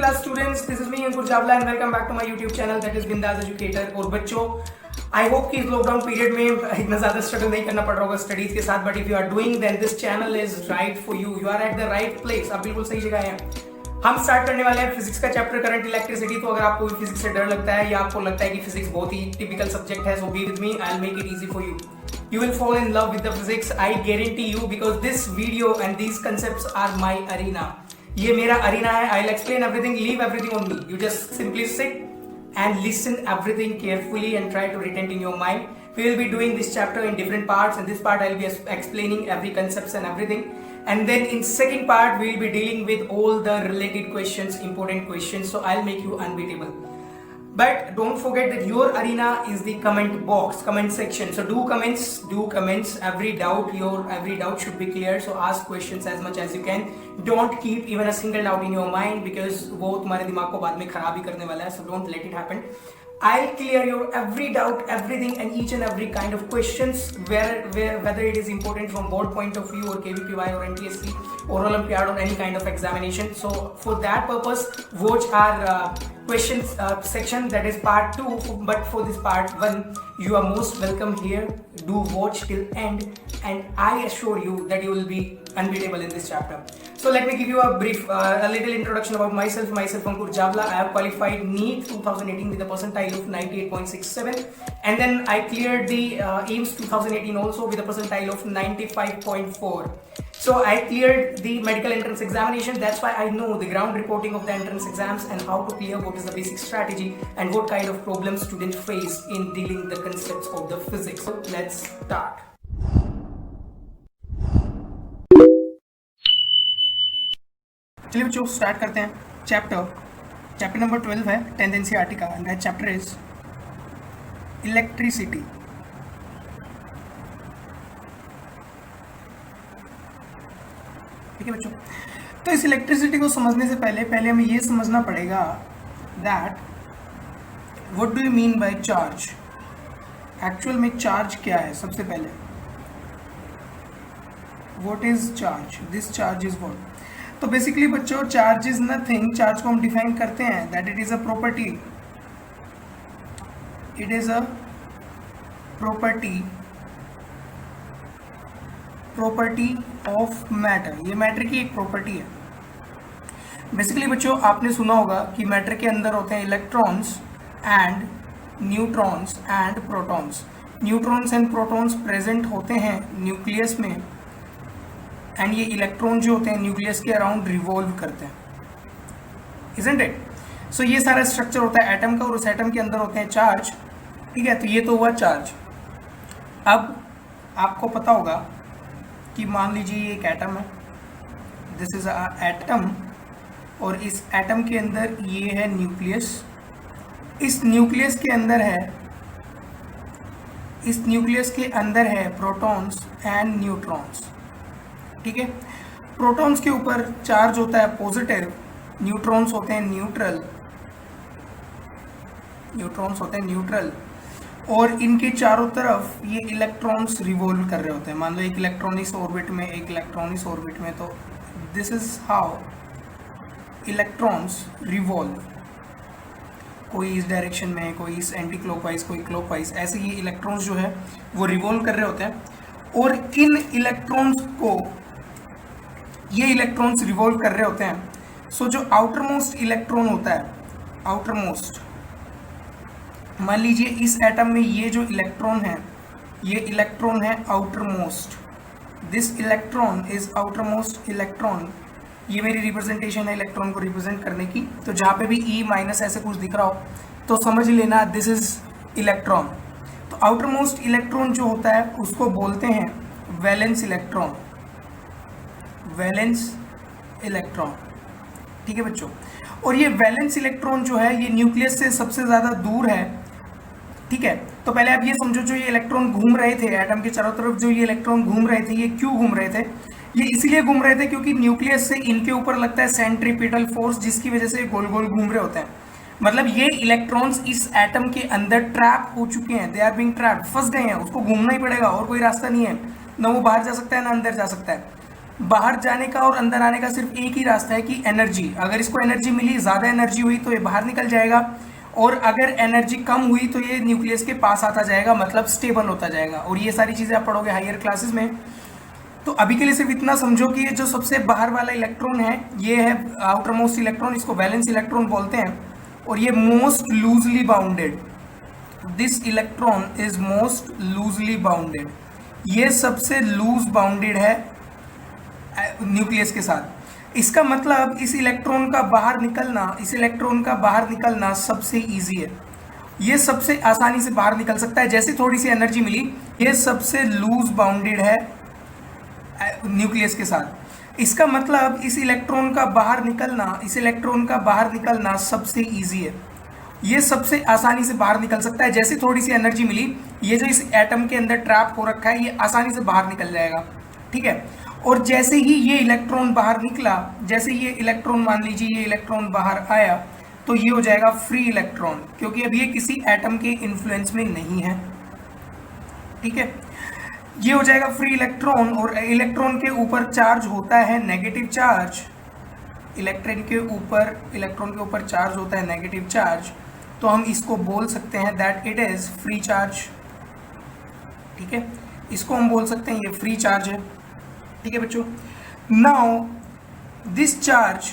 class students, this is me Ankur Javla and welcome back to my YouTube channel that is Bindaas Educator। और बच्चों I hope कि इस lockdown period में इतना ज़्यादा struggle नहीं करना पड़ रहा होगा स्टडीज के साथ, but if you are doing then this channel is right for you, you are at the right place, आप बिल्कुल सही जगह हैं। हम स्टार्ट करने वाले हैं फिजिक्स का चैप्टर करंट इलेक्ट्रिसिटी। तो अगर आपको फिजिक्स से डर लगता है या आपको लगता है कि फिजिक्स बहुत ही टिपिकल सब्जेक्ट है, so be with me, I will make it easy for you. You will fall in love with the physics, I guarantee you, because this video and these concepts are my arena. ये मेरा arena है। I'll explain everything, leave everything on me. You just simply sit and listen everything carefully and try to retain in your mind. We will be doing this chapter in different parts. In this part, I'll be explaining every concepts and everything. And then in second part, we will be dealing with all the related questions, important questions. So I'll make you unbeatable. But don't forget that your arena is the comment box, comment section. So do comments. Every doubt should be clear. So ask questions as much as you can. Don't keep even a single doubt in your mind because वो तुम्हारे दिमाग को बाद में खराब ही करने वाला है. So don't let it happen. I'll clear your every doubt, everything and each and every kind of questions whether it is important from board point of view or KVPY or NTSC or Olympiad or any kind of examination. So for that purpose, watch our questions section, that is part 2. But for this part 1, you are most welcome here. Do watch till end and I assure you that you will be unbeatable in this chapter. So let me give you a brief, a little introduction about myself. Myself Ankur Javla. I have qualified NEET 2018 with a percentile of 98.67 and then I cleared the AIMS 2018 also with a percentile of 95.4. So I cleared the medical entrance examination. That's why I know the ground reporting of the entrance exams and how to clear, what is the basic strategy and what kind of problems students face in dealing the concepts of the physics. So let's start. चलिए बच्चों start करते हैं। Chapter number 12 है 10th NCERT का and that chapter is electricity. ठीक है बच्चों, तो इस इलेक्ट्रिसिटी को समझने से पहले हमें ये समझना पड़ेगा that what do you mean by charge. Actual में चार्ज क्या है? सबसे पहले what is charge, this charge is what. तो बेसिकली बच्चों चार्ज इज नथिंग, चार्ज को हम डिफाइन करते हैं that it is a property, it is a property of matter. ये मैटर की एक प्रॉपर्टी है। बेसिकली बच्चों आपने सुना होगा कि मैटर के अंदर होते हैं electrons and neutrons and protons. Neutrons and protons present होते हैं न्यूक्लियस में एंड ये इलेक्ट्रॉन जो होते हैं न्यूक्लियस के अराउंड रिवॉल्व करते हैं, इजंट इट? सो ये सारा स्ट्रक्चर होता है एटम का और उस एटम के अंदर होते हैं चार्ज। ठीक है, तो ये तो हुआ चार्ज। अब आपको पता होगा कि मान लीजिए ये एक एटम है, दिस इज अ एटम और इस एटम के अंदर ये है न्यूक्लियस। इस न्यूक्लियस के अंदर है प्रोटॉन्स एंड न्यूट्रॉन्स। ठीक है, प्रोटॉन्स के ऊपर चार्ज होता है पॉजिटिव, न्यूट्रॉन्स होते हैं न्यूट्रल और इनके चारों तरफ ये इलेक्ट्रॉन्स रिवॉल्व कर रहे होते हैं। मान लो एक इलेक्ट्रॉन इस ऑर्बिट में, एक इलेक्ट्रॉन इस ऑर्बिट में, तो this is how electrons revolve. कोई इस डायरेक्शन में, कोई इस एंटी क्लॉकवाइज, कोई क्लॉकवाइज, ऐसे ये इलेक्ट्रॉन्स जो है वो रिवॉल्व कर रहे होते हैं और इन इलेक्ट्रॉन्स को ये इलेक्ट्रॉन्स रिवॉल्व कर रहे होते हैं। सो जो आउटर मोस्ट इलेक्ट्रॉन होता है, आउटर मोस्ट, मान लीजिए इस एटम में ये जो इलेक्ट्रॉन है, ये इलेक्ट्रॉन है outer most, this electron is outer most electron. ये मेरी रिप्रेजेंटेशन है इलेक्ट्रॉन को रिप्रेजेंट करने की। तो जहाँ पे भी ई माइनस ऐसे कुछ दिख रहा हो तो समझ लेना दिस इज इलेक्ट्रॉन। तो आउटर मोस्ट इलेक्ट्रॉन जो होता है उसको बोलते हैं वैलेंस इलेक्ट्रॉन, वैलेंस इलेक्ट्रॉन। ठीक है बच्चों, और ये वैलेंस इलेक्ट्रॉन जो है ये न्यूक्लियस से सबसे ज़्यादा दूर है। ठीक है, तो पहले आप ये समझो जो ये इलेक्ट्रॉन घूम रहे थे एटम के चारों तरफ, जो ये इलेक्ट्रॉन घूम रहे थे, ये क्यों घूम रहे थे? ये इसलिए घूम रहे थे क्योंकि न्यूक्लियस से इनके ऊपर लगता है सेंट्रीपिटल फोर्स, जिसकी वजह से गोल गोल घूम रहे होते हैं। मतलब ये इलेक्ट्रॉन्स इस एटम के अंदर ट्रैप हो चुके हैं, दे आर बीइंग ट्रैप्ड, फंस गए हैं, उसको घूमना ही पड़ेगा और कोई रास्ता नहीं है, ना वो बाहर जा सकता है ना अंदर जा सकता है। बाहर जाने का और अंदर आने का सिर्फ एक ही रास्ता है कि एनर्जी, अगर इसको एनर्जी मिली, ज़्यादा एनर्जी हुई तो ये बाहर निकल जाएगा, और अगर एनर्जी कम हुई तो ये न्यूक्लियस के पास आता जाएगा, मतलब स्टेबल होता जाएगा। और ये सारी चीज़ें आप पढ़ोगे हायर क्लासेस में। तो अभी के लिए सिर्फ इतना समझो कि ये जो सबसे बाहर वाला इलेक्ट्रॉन है, ये है आउटर मोस्ट इलेक्ट्रॉन, इसको वैलेंस इलेक्ट्रॉन बोलते हैं, और ये most loosely bounded, this electron is most loosely bounded, ये सबसे लूज बाउंडेड है न्यूक्लियस के साथ। इसका मतलब इस इलेक्ट्रॉन का बाहर निकलना, इस इलेक्ट्रॉन का बाहर निकलना सबसे इजी है, ये सबसे आसानी से बाहर निकल सकता है, जैसे थोड़ी सी एनर्जी मिली, ये सबसे लूज बाउंडेड है न्यूक्लियस के साथ। इसका मतलब इस इलेक्ट्रॉन का बाहर निकलना, इस इलेक्ट्रॉन का बाहर निकलना सबसे इजी है, ये सबसे आसानी से बाहर निकल सकता है, जैसे थोड़ी सी एनर्जी मिली, ये जो इस एटम के अंदर ट्रैप हो रखा है ये आसानी से बाहर निकल जाएगा, ठीक है। और जैसे ही ये इलेक्ट्रॉन बाहर निकला, जैसे ये इलेक्ट्रॉन, मान लीजिए ये इलेक्ट्रॉन बाहर आया, तो ये हो जाएगा फ्री इलेक्ट्रॉन, क्योंकि अब ये किसी एटम के इन्फ्लुएंस में नहीं है, ठीक है। ये हो जाएगा फ्री इलेक्ट्रॉन, और इलेक्ट्रॉन के ऊपर चार्ज होता है नेगेटिव चार्ज, इलेक्ट्रॉन के ऊपर चार्ज होता है नेगेटिव चार्ज, तो हम इसको बोल सकते हैं that it is free charge, ठीक है, इसको हम बोल सकते हैं ये फ्री चार्ज है, ठीक है बच्चों। Now this charge,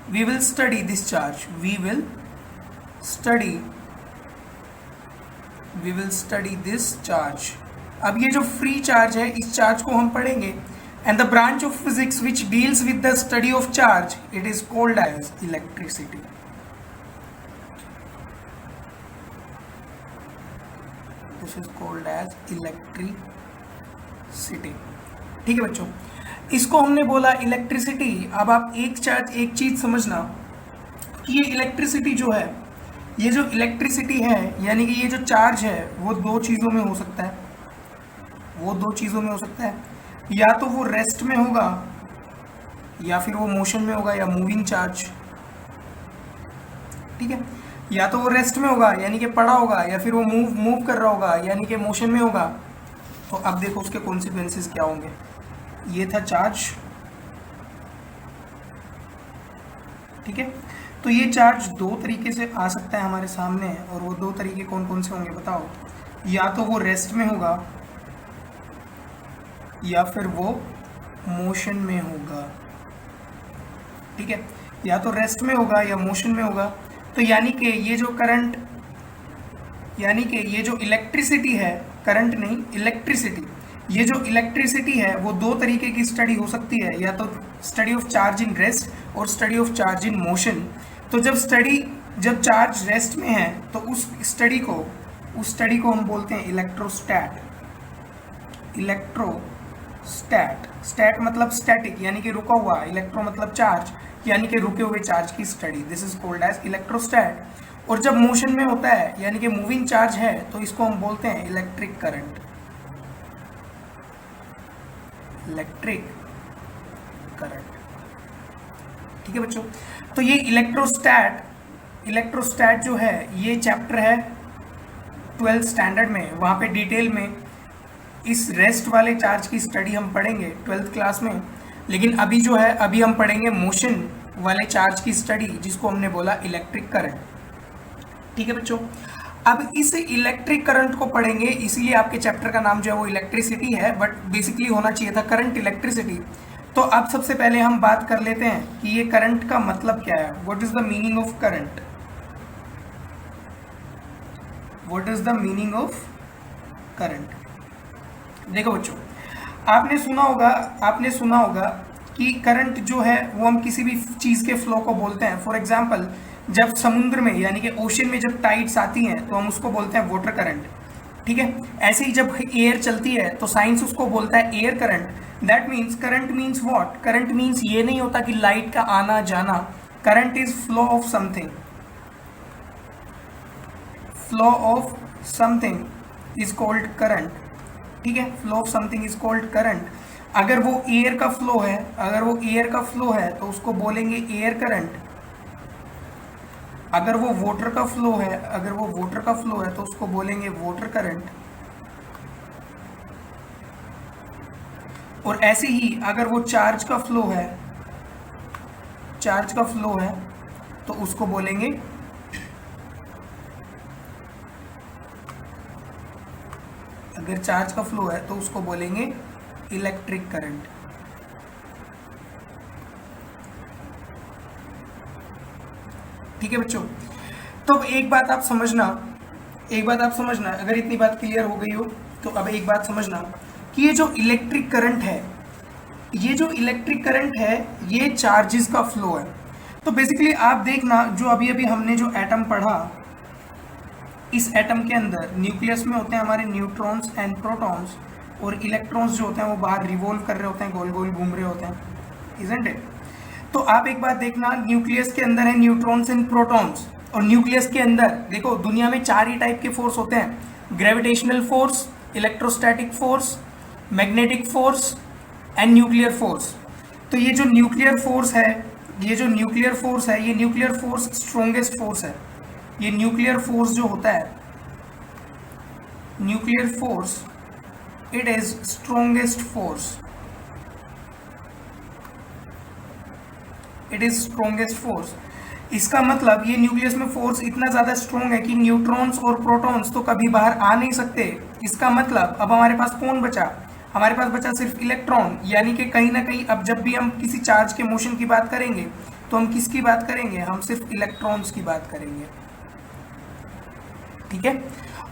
we will study this charge, we will study this charge. अब ये जो फ्री चार्ज है, इस चार्ज को हम पढ़ेंगे, and the branch of physics which deals with the study of charge, it is called as electricity. This is called as electricity, ठीक है बच्चों। इसको हमने बोला इलेक्ट्रिसिटी। अब आप एक चीज समझना कि ये इलेक्ट्रिसिटी जो है, ये जो इलेक्ट्रिसिटी है, यानी कि ये जो चार्ज है, वो दो चीज़ों में हो सकता है, या तो वो रेस्ट में होगा, या फिर वो मोशन में होगा, या मूविंग चार्ज, ठीक है। या तो वो रेस्ट में होगा यानी कि पड़ा होगा, या फिर वो मूव कर रहा होगा यानी कि मोशन में होगा। तो अब देखो उसके कॉन्सिक्वेंसेस क्या होंगे। ये था चार्ज, ठीक है। तो ये चार्ज दो तरीके से आ सकता है हमारे सामने, और वो दो तरीके कौन कौन से होंगे बताओ। या तो वो रेस्ट में होगा, या फिर वो मोशन में होगा, ठीक है। या तो रेस्ट में होगा या मोशन में होगा। तो यानी कि ये जो करंट, यानी कि ये जो इलेक्ट्रिसिटी है, करंट नहीं इलेक्ट्रिसिटी, ये जो इलेक्ट्रिसिटी है वो दो तरीके की स्टडी हो सकती है, या तो study of charge in rest और study of charge in motion. तो जब चार्ज रेस्ट में है तो उस स्टडी को हम बोलते हैं इलेक्ट्रोस्टैट। स्टैट मतलब स्टैटिक यानी कि रुका हुआ, इलेक्ट्रो मतलब चार्ज यानी कि रुके हुए चार्ज की study, this is called as electrostat. और जब मोशन में होता है यानी कि मूविंग चार्ज है, तो इसको हम बोलते हैं इलेक्ट्रिक करंट। ठीक है बच्चों। तो ये इलेक्ट्रोस्टैट जो है, ये चैप्टर है 12th स्टैंडर्ड में, वहाँ पे डिटेल में इस रेस्ट वाले चार्ज की स्टडी हम पढ़ेंगे 12th क्लास में। लेकिन अभी जो है, अभी हम पढ़ेंगे मोशन वाले चार्ज की स्टडी, जिसको हमने बोला इलेक्ट्रिक करंट। ठीक है बच्चों। अब इस इलेक्ट्रिक करंट को पढ़ेंगे, इसीलिए आपके चैप्टर का नाम जो है वो इलेक्ट्रिसिटी है, बट बेसिकली होना चाहिए था करंट इलेक्ट्रिसिटी। तो अब सबसे पहले हम बात कर लेते हैं कि ये करंट का मतलब क्या है। What is the meaning of current? What is the meaning of current? देखो बच्चों, आपने सुना होगा कि करंट जो है वो हम किसी भी चीज़ के फ्लो को बोलते हैं। फॉर एग्जाम्पल, जब समुद्र में यानी कि ओशन में जब टाइड्स आती हैं तो हम उसको बोलते हैं वाटर करंट। ठीक है। ऐसे ही जब एयर चलती है तो साइंस उसको बोलता है air current. That means current means what? Current means ये नहीं होता कि लाइट का आना जाना। Current is flow of something. Flow of something is called current. ठीक है, flow of something is called current. अगर वो एयर का फ्लो है, तो उसको बोलेंगे एयर करंट। अगर वो वाटर का फ्लो है, तो उसको बोलेंगे वाटर करंट। और ऐसे ही अगर वो चार्ज का फ्लो है तो उसको बोलेंगे अगर चार्ज का फ्लो है तो उसको बोलेंगे इलेक्ट्रिक करंट। ठीक है बच्चों, तो एक बात आप समझना, अगर इतनी बात क्लियर हो गई हो तो अब एक बात समझना कि ये जो इलेक्ट्रिक करंट है ये चार्जेस का फ्लो है। तो बेसिकली आप देखना, जो अभी अभी हमने जो एटम पढ़ा, इस एटम के अंदर न्यूक्लियस में होते हैं हमारे न्यूट्रॉन्स एंड प्रोटॉन्स, और इलेक्ट्रॉन्स जो होते हैं वो बाहर रिवॉल्व कर रहे होते हैं, गोल गोल घूम रहे होते हैं, इजंट इट? तो आप एक बात देखना, न्यूक्लियस के अंदर है न्यूट्रॉन्स एंड प्रोटॉन्स, और न्यूक्लियस के अंदर देखो दुनिया में 4 ही टाइप के फोर्स होते हैं, gravitational force, electrostatic force, magnetic force and nuclear force. तो ये जो न्यूक्लियर फोर्स है, ये न्यूक्लियर फोर्स स्ट्रॉन्गेस्ट फोर्स है। ये न्यूक्लियर फोर्स जो होता है, nuclear force, it is strongest force. इसका मतलब ये न्यूक्लियस में फोर्स इतना ज्यादा स्ट्रॉन्ग है कि न्यूट्रॉन्स और प्रोटॉन्स तो कभी बाहर आ नहीं सकते। इसका मतलब अब हमारे पास कौन बचा? हमारे पास बचा सिर्फ इलेक्ट्रॉन, यानी कि कहीं ना कहीं अब जब भी हम किसी चार्ज के मोशन की बात करेंगे तो हम किसकी बात करेंगे? हम सिर्फ इलेक्ट्रॉन्स की बात करेंगे। ठीक है,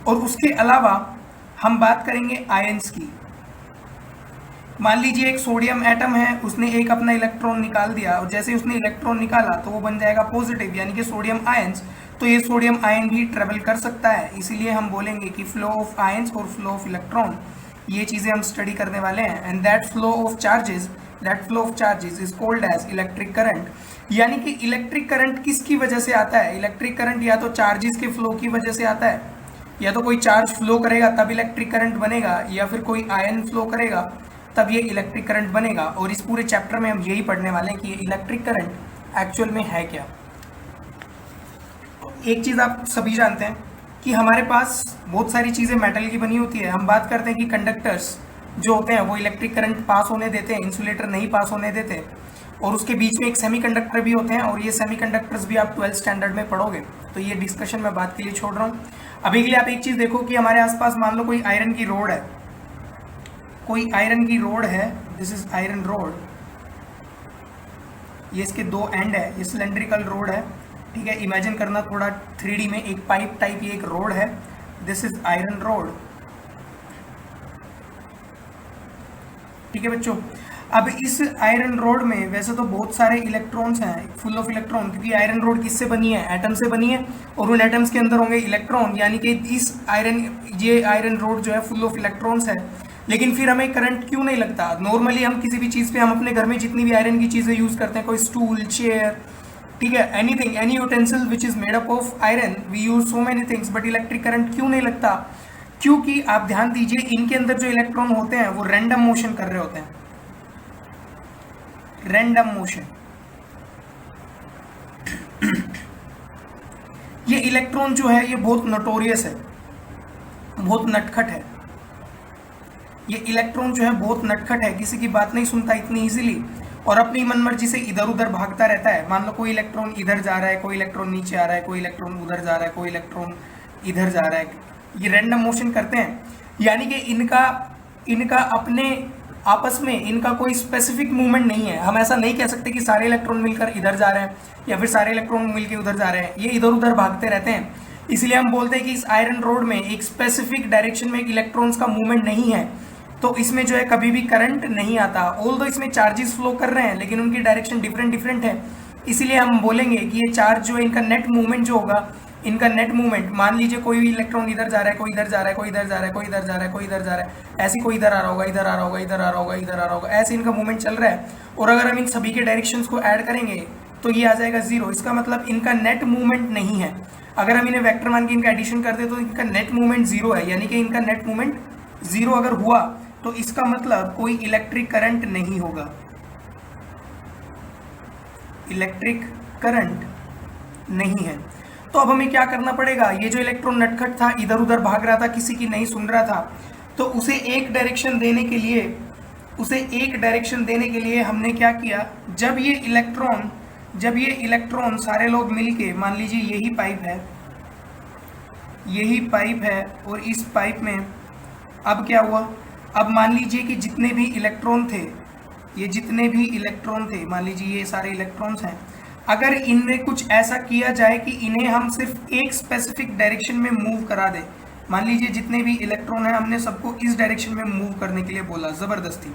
और उसके अलावा हम बात करेंगे आयंस की। मान लीजिए एक सोडियम एटम है, उसने एक अपना इलेक्ट्रॉन निकाल दिया, और जैसे उसने इलेक्ट्रॉन निकाला तो वो बन जाएगा पॉजिटिव, यानी कि सोडियम आयंस। तो ये सोडियम आयन भी ट्रेवल कर सकता है, इसीलिए हम बोलेंगे कि फ्लो ऑफ आयंस और फ्लो ऑफ इलेक्ट्रॉन, ये चीजें हम स्टडी करने वाले हैं। And that flow of charges is called as electric current. यानी कि इलेक्ट्रिक करंट किसकी वजह से आता है? इलेक्ट्रिक करंट या तो चार्जेस के फ्लो की वजह से आता है, या तो कोई चार्ज फ्लो करेगा तब इलेक्ट्रिक करंट बनेगा, या फिर कोई आयन फ्लो करेगा तब ये इलेक्ट्रिक करंट बनेगा। और इस पूरे चैप्टर में हम यही पढ़ने वाले हैं कि ये इलेक्ट्रिक करंट एक्चुअल में है क्या। एक चीज आप सभी जानते हैं कि हमारे पास बहुत सारी चीजें मेटल की बनी होती है। हम बात करते हैं कि कंडक्टर्स जो होते हैं वो इलेक्ट्रिक करंट पास होने देते हैं, इंसुलेटर नहीं पास होने देते। और उसके बीच में एक सेमीकंडक्टर भी होते हैं, और ये सेमीकंडक्टर्स भी आप 12th स्टैंडर्ड में पढ़ोगे, तो ये डिस्कशन मैं बात के लिए छोड़ रहा हूँ। अभी के लिए आप एक चीज देखो कि हमारे आसपास मान लो कोई आयरन की रोड है, दिस इज आयरन रोड, ये इसके 2 एंड है, ये सिलेंड्रिकल रोड है। ठीक है, इमेजिन करना थोड़ा 3D में, एक पाइप टाइप ये एक रोड है, दिस इज आयरन रोड। ठीक है बच्चों, अब इस आयरन रोड में वैसे तो बहुत सारे इलेक्ट्रॉन्स हैं, फुल ऑफ इलेक्ट्रॉन, क्योंकि आयरन रोड किससे बनी है? एटम से बनी है, और उन एटम्स के अंदर होंगे इलेक्ट्रॉन, यानी कि ये आयरन रोड जो है फुल ऑफ इलेक्ट्रॉन्स है। लेकिन फिर हमें करंट क्यों नहीं लगता? नॉर्मली हम किसी भी चीज पे, हम अपने घर में जितनी भी आयरन की चीजें यूज करते हैं, कोई स्टूल, चेयर, ठीक है, anything, any utensil which is made up of iron, we use so many things, but electric current क्यों नहीं लगता? क्योंकि आप ध्यान दीजिए, इनके अंदर जो इलेक्ट्रॉन होते हैं वो रैंडम मोशन कर रहे होते हैं, रैंडम मोशन। ये इलेक्ट्रॉन जो है ये बहुत नोटोरियस है, बहुत नटखट है। ये इलेक्ट्रॉन जो है बहुत नटखट है, किसी की बात नहीं सुनता इतनी इजीली, और अपनी मनमर्जी से इधर उधर भागता रहता है। मान लो कोई इलेक्ट्रॉन इधर जा रहा है, कोई इलेक्ट्रॉन नीचे आ रहा है, कोई इलेक्ट्रॉन उधर जा रहा है, कोई इलेक्ट्रॉन इधर जा रहा है, ये रैंडम मोशन करते हैं। यानी कि इनका अपने आपस में इनका कोई स्पेसिफिक मूवमेंट नहीं है। हम ऐसा नहीं कह सकते कि सारे इलेक्ट्रॉन मिलकर इधर जा रहे हैं या फिर सारे इलेक्ट्रॉन मिलकर उधर जा रहे हैं, ये इधर उधर भागते रहते हैं। इसलिए हम बोलते हैं कि इस आयरन रोड में एक स्पेसिफिक डायरेक्शन में इलेक्ट्रॉन्स का मूवमेंट नहीं है, तो इसमें जो है कभी भी करंट नहीं आता। ऑल्दो इसमें चार्जेस फ्लो कर रहे हैं, लेकिन उनकी डायरेक्शन डिफरेंट है। इसीलिए हम बोलेंगे कि ये चार्ज जो है, इनका नेट मूवमेंट जो होगा, इनका नेट मूवमेंट, मान लीजिए कोई भी इलेक्ट्रॉन इधर जा रहा है, कोई इधर जा रहा है, कोई इधर जा रहा है, कोई इधर जा रहा है, कोई इधर जा रहा है, ऐसे कोई इधर आ रहा होगा, इधर आ रहा होगा, इधर आ रहा होगा, इधर आ रहा होगा, ऐसे इनका मूवमेंट चल रहा है। और अगर हम इन सभी के डायरेक्शंस को ऐड करेंगे तो ये आ जाएगा 0। इसका मतलब इनका नेट मूवमेंट नहीं है। अगर हम इन्हें वेक्टर मान के इनका एडिशन करते तो इनका नेट मूवमेंट 0 है, यानी कि इनका नेट मूवमेंट 0 अगर हुआ तो इसका मतलब कोई इलेक्ट्रिक करंट नहीं होगा, इलेक्ट्रिक करंट नहीं है। तो अब हमें क्या करना पड़ेगा? ये जो इलेक्ट्रॉन नटखट था, इधर उधर भाग रहा था, किसी की नहीं सुन रहा था, तो उसे एक डायरेक्शन देने के लिए उसे एक डायरेक्शन देने के लिए हमने क्या किया, जब ये इलेक्ट्रॉन सारे लोग मिलके, मान लीजिए यही पाइप है और इस पाइप में अब क्या हुआ, अब मान लीजिए कि जितने भी इलेक्ट्रॉन थे, मान लीजिए ये सारे इलेक्ट्रॉन्स हैं, अगर इनमें कुछ ऐसा किया जाए कि इन्हें हम सिर्फ एक स्पेसिफिक डायरेक्शन में मूव करा दें, मान लीजिए जितने भी इलेक्ट्रॉन हैं हमने सबको इस डायरेक्शन में मूव करने के लिए बोला ज़बरदस्ती,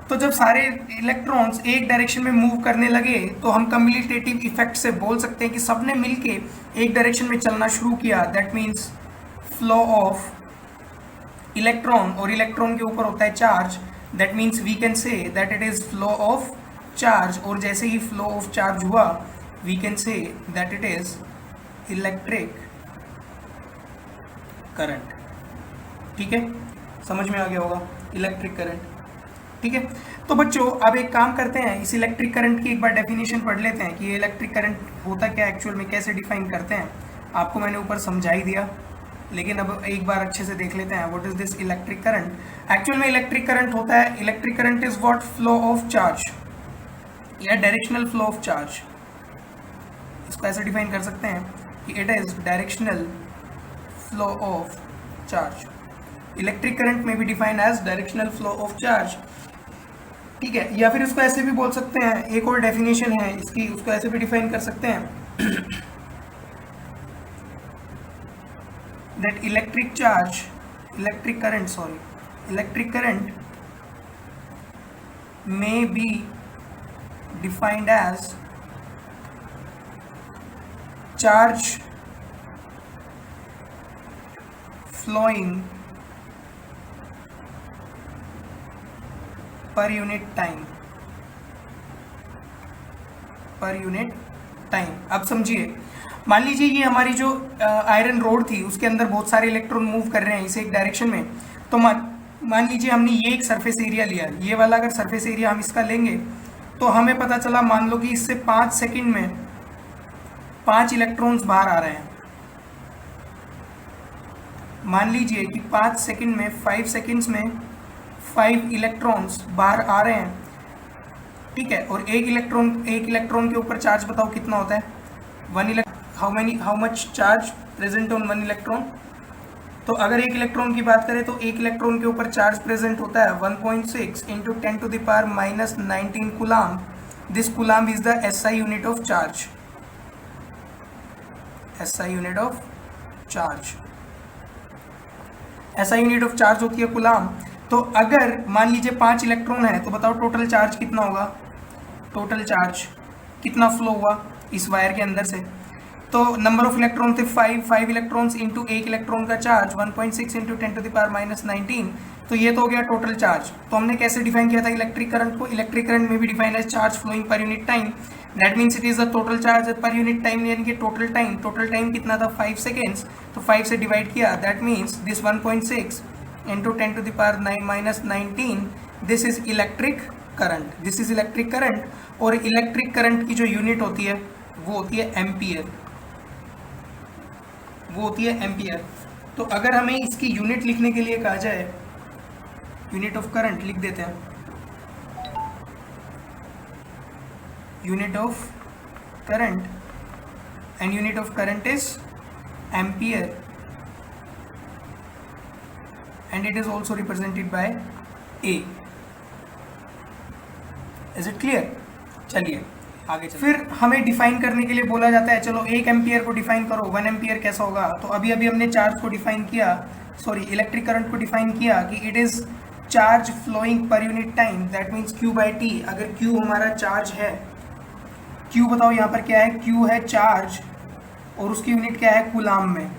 तो जब सारे इलेक्ट्रॉन्स एक डायरेक्शन में मूव करने लगे तो हम कम्युलेटिव इफेक्ट से बोल सकते हैं कि सबने मिलके एक डायरेक्शन में चलना शुरू किया, that means flow of electron, और इलेक्ट्रॉन के ऊपर होता है charge, that means we can say that it is flow of charge, और जैसे ही फ्लो ऑफ चार्ज हुआ we can say that it is electric current. ठीक है, समझ में आ गया होगा, इलेक्ट्रिक करंट। ठीक है, तो बच्चों अब एक काम करते हैं, इस इलेक्ट्रिक करंट की एक बार डेफिनेशन पढ़ लेते हैं कि ये इलेक्ट्रिक करंट होता क्या एक्चुअल में, कैसे डिफाइन करते हैं। आपको मैंने ऊपर समझा ही दिया, लेकिन अब एक बार अच्छे से देख लेते हैं what is this electric current. Actual में इलेक्ट्रिक करंट होता है, electric current is what flow of charge या डायरेक्शनल फ्लो ऑफ चार्ज। इसको ऐसे डिफाइन कर सकते हैं कि it is directional flow of charge. Electric current में भी define as directional flow of charge. ठीक है, या फिर इसको ऐसे भी बोल सकते हैं, एक और डेफिनेशन है इसकी, उसको ऐसे भी डिफाइन कर सकते हैं that electric current may be defined as charge flowing per unit time। अब समझिए, मान लीजिए ये हमारी जो आयरन रोड थी उसके अंदर बहुत सारे इलेक्ट्रॉन मूव कर रहे हैं इसे एक डायरेक्शन में, तो मान लीजिए हमने ये एक सरफेस एरिया लिया, ये वाला अगर सरफेस एरिया हम इसका लेंगे तो हमें पता चला, मान लो कि इससे 5 सेकंड में 5 इलेक्ट्रॉन्स बाहर आ रहे हैं। मान लीजिए कि 5 सेकंड में 5 सेकंड्स में 5 इलेक्ट्रॉन्स बाहर आ रहे हैं। ठीक है, और एक इलेक्ट्रॉन के ऊपर चार्ज बताओ कितना होता है, how much charge present on 1 electron. तो अगर एक इलेक्ट्रॉन की बात करें तो एक इलेक्ट्रॉन के ऊपर चार्ज प्रेजेंट होता है 1.6 into 10 to the power -19 coulomb. This coulomb is the SI unit of charge. SI unit of charge होती है कूलाम। तो अगर मान लीजिए 5 इलेक्ट्रॉन है तो बताओ टोटल चार्ज कितना होगा, टोटल चार्ज कितना फ्लो हुआ इस वायर के अंदर से। तो नंबर ऑफ इलेक्ट्रॉन थे 5 इलेक्ट्रॉन्स इंटू एक इलेक्ट्रॉन का charge 1.6 into 10 to the power -19, तो ये तो हो गया टोटल चार्ज। तो हमने कैसे डिफाइन किया था इलेक्ट्रिक करंट को, इलेक्ट्रिक करंट में भी डिफाइन है charge flowing per unit time, that means it is the total charge per unit time, यानी कि टोटल टाइम कितना था 5 सेकेंड्स, तो 5 से डिवाइड किया, that means this 1.6 into 10 to the power -19, this is electric current. और electric current की जो यूनिट होती है वो होती है एम्पियर। तो अगर हमें इसकी यूनिट लिखने के लिए कहा जाए, यूनिट ऑफ करंट लिख देते हैं, unit of current, and unit of current is ampere and it is also represented by A। Is it clear? चलिए आगे चलिए। फिर हमें डिफाइन करने के लिए बोला जाता है, चलो 1 एम्पियर को डिफाइन करो, 1 एम्पियर कैसा होगा। तो अभी हमने चार्ज को डिफाइन किया, इलेक्ट्रिक करंट को डिफाइन किया कि it is charge flowing per unit time, that means Q/T। अगर Q हमारा चार्ज है, Q बताओ यहाँ पर क्या है, Q है चार्ज और उसकी यूनिट क्या है कूलाम में,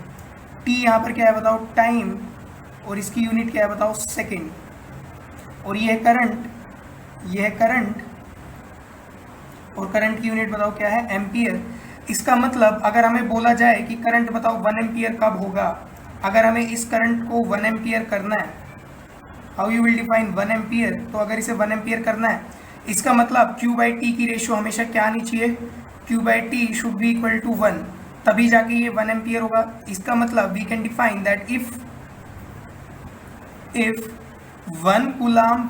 T यहाँ पर क्या है बताओ टाइम और इसकी यूनिट क्या है बताओ सेकेंड, और ये है करंट और करंट की यूनिट बताओ क्या है एम्पियर। इसका मतलब अगर हमें बोला जाए कि करंट बताओ 1 एम्पियर कब होगा, अगर हमें इस करंट को 1 एम्पियर करना है, how you will define 1 ampere. तो अगर इसे 1 एम्पियर करना है, इसका मतलब Q/T की रेशियो हमेशा क्या आनी चाहिए, Q/T should be equal to 1, तभी जाके ये 1 एम्पियर होगा। इसका मतलब we can define that if 1 coulomb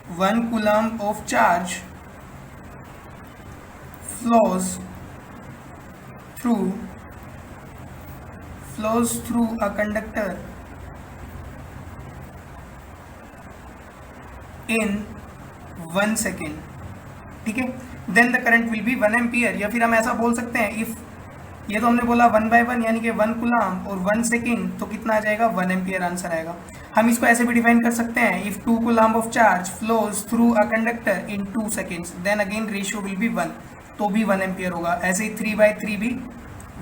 1 coulomb of charge flows through a conductor in 1 second, ठीक है, then the current will be 1 ampere. या फिर हम ऐसा बोल सकते हैं, इफ ये तो हमने बोला 1/1 यानी कि 1 कूलम्ब और 1 सेकेंड, तो कितना आ जाएगा 1 एम्पियर आंसर आएगा। हम इसको ऐसे भी डिफाइन कर सकते हैं, if 2 coulomb of charge flows through a conductor in 2 seconds then again ratio will be 1, तो भी 1 एम्पियर होगा। ऐसे ही 3/3 भी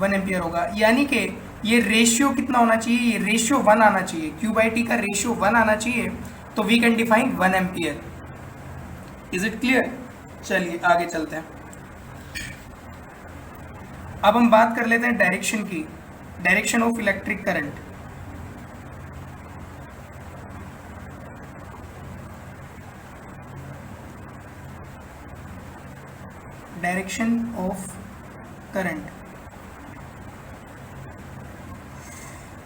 1 एम्पियर होगा। यानी कि ये रेशियो कितना होना चाहिए, ये रेशियो 1 आना चाहिए, Q/T का रेशियो 1 आना चाहिए, तो we can define 1 ampere. Is it clear? चलिए आगे चलते हैं। अब हम बात कर लेते हैं डायरेक्शन की, direction of electric current. Direction of current.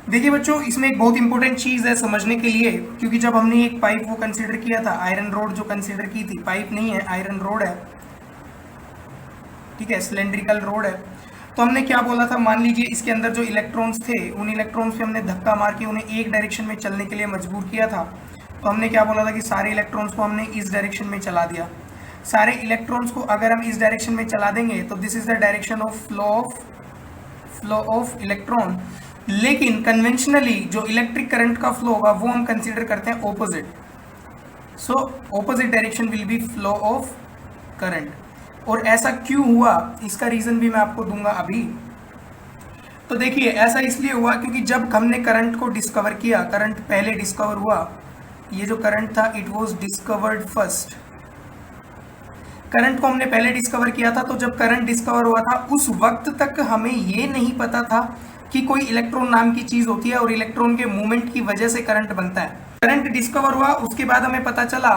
देखिए बच्चों, इसमें एक बहुत इंपॉर्टेंट चीज है समझने के लिए, क्योंकि जब हमने एक पाइप वो कंसीडर किया था, आयरन रोड जो कंसीडर की थी, पाइप नहीं है आयरन रोड है, ठीक है, सिलेंड्रिकल रोड है, तो हमने क्या बोला था, मान लीजिए इसके अंदर जो इलेक्ट्रॉन्स थे, उन इलेक्ट्रॉन्स पे हमने धक्का मार के उन्हें एक डायरेक्शन में चलने के लिए मजबूर किया था। तो हमने क्या बोला था कि सारे इलेक्ट्रॉन्स को हमने इस डायरेक्शन में चला दिया। सारे इलेक्ट्रॉन्स को अगर हम इस डायरेक्शन में चला देंगे तो this is the direction of flow of electron. लेकिन कन्वेंशनली जो इलेक्ट्रिक करंट का फ्लो होगा वो हम कंसीडर करते हैं opposite. So opposite direction will be flow of current. और ऐसा क्यों हुआ, इसका रीजन भी मैं आपको दूंगा अभी। तो देखिए, ऐसा इसलिए हुआ क्योंकि जब हमने करंट को डिस्कवर किया, करंट पहले डिस्कवर हुआ, ये जो करंट था it was discovered first. Current को हमने पहले डिस्कवर किया था, तो जब करंट डिस्कवर हुआ था उस वक्त तक हमें ये नहीं पता था कि कोई इलेक्ट्रॉन नाम की चीज होती है और इलेक्ट्रॉन के मूवमेंट की वजह से करंट बनता है। करंट डिस्कवर हुआ, उसके बाद हमें पता चला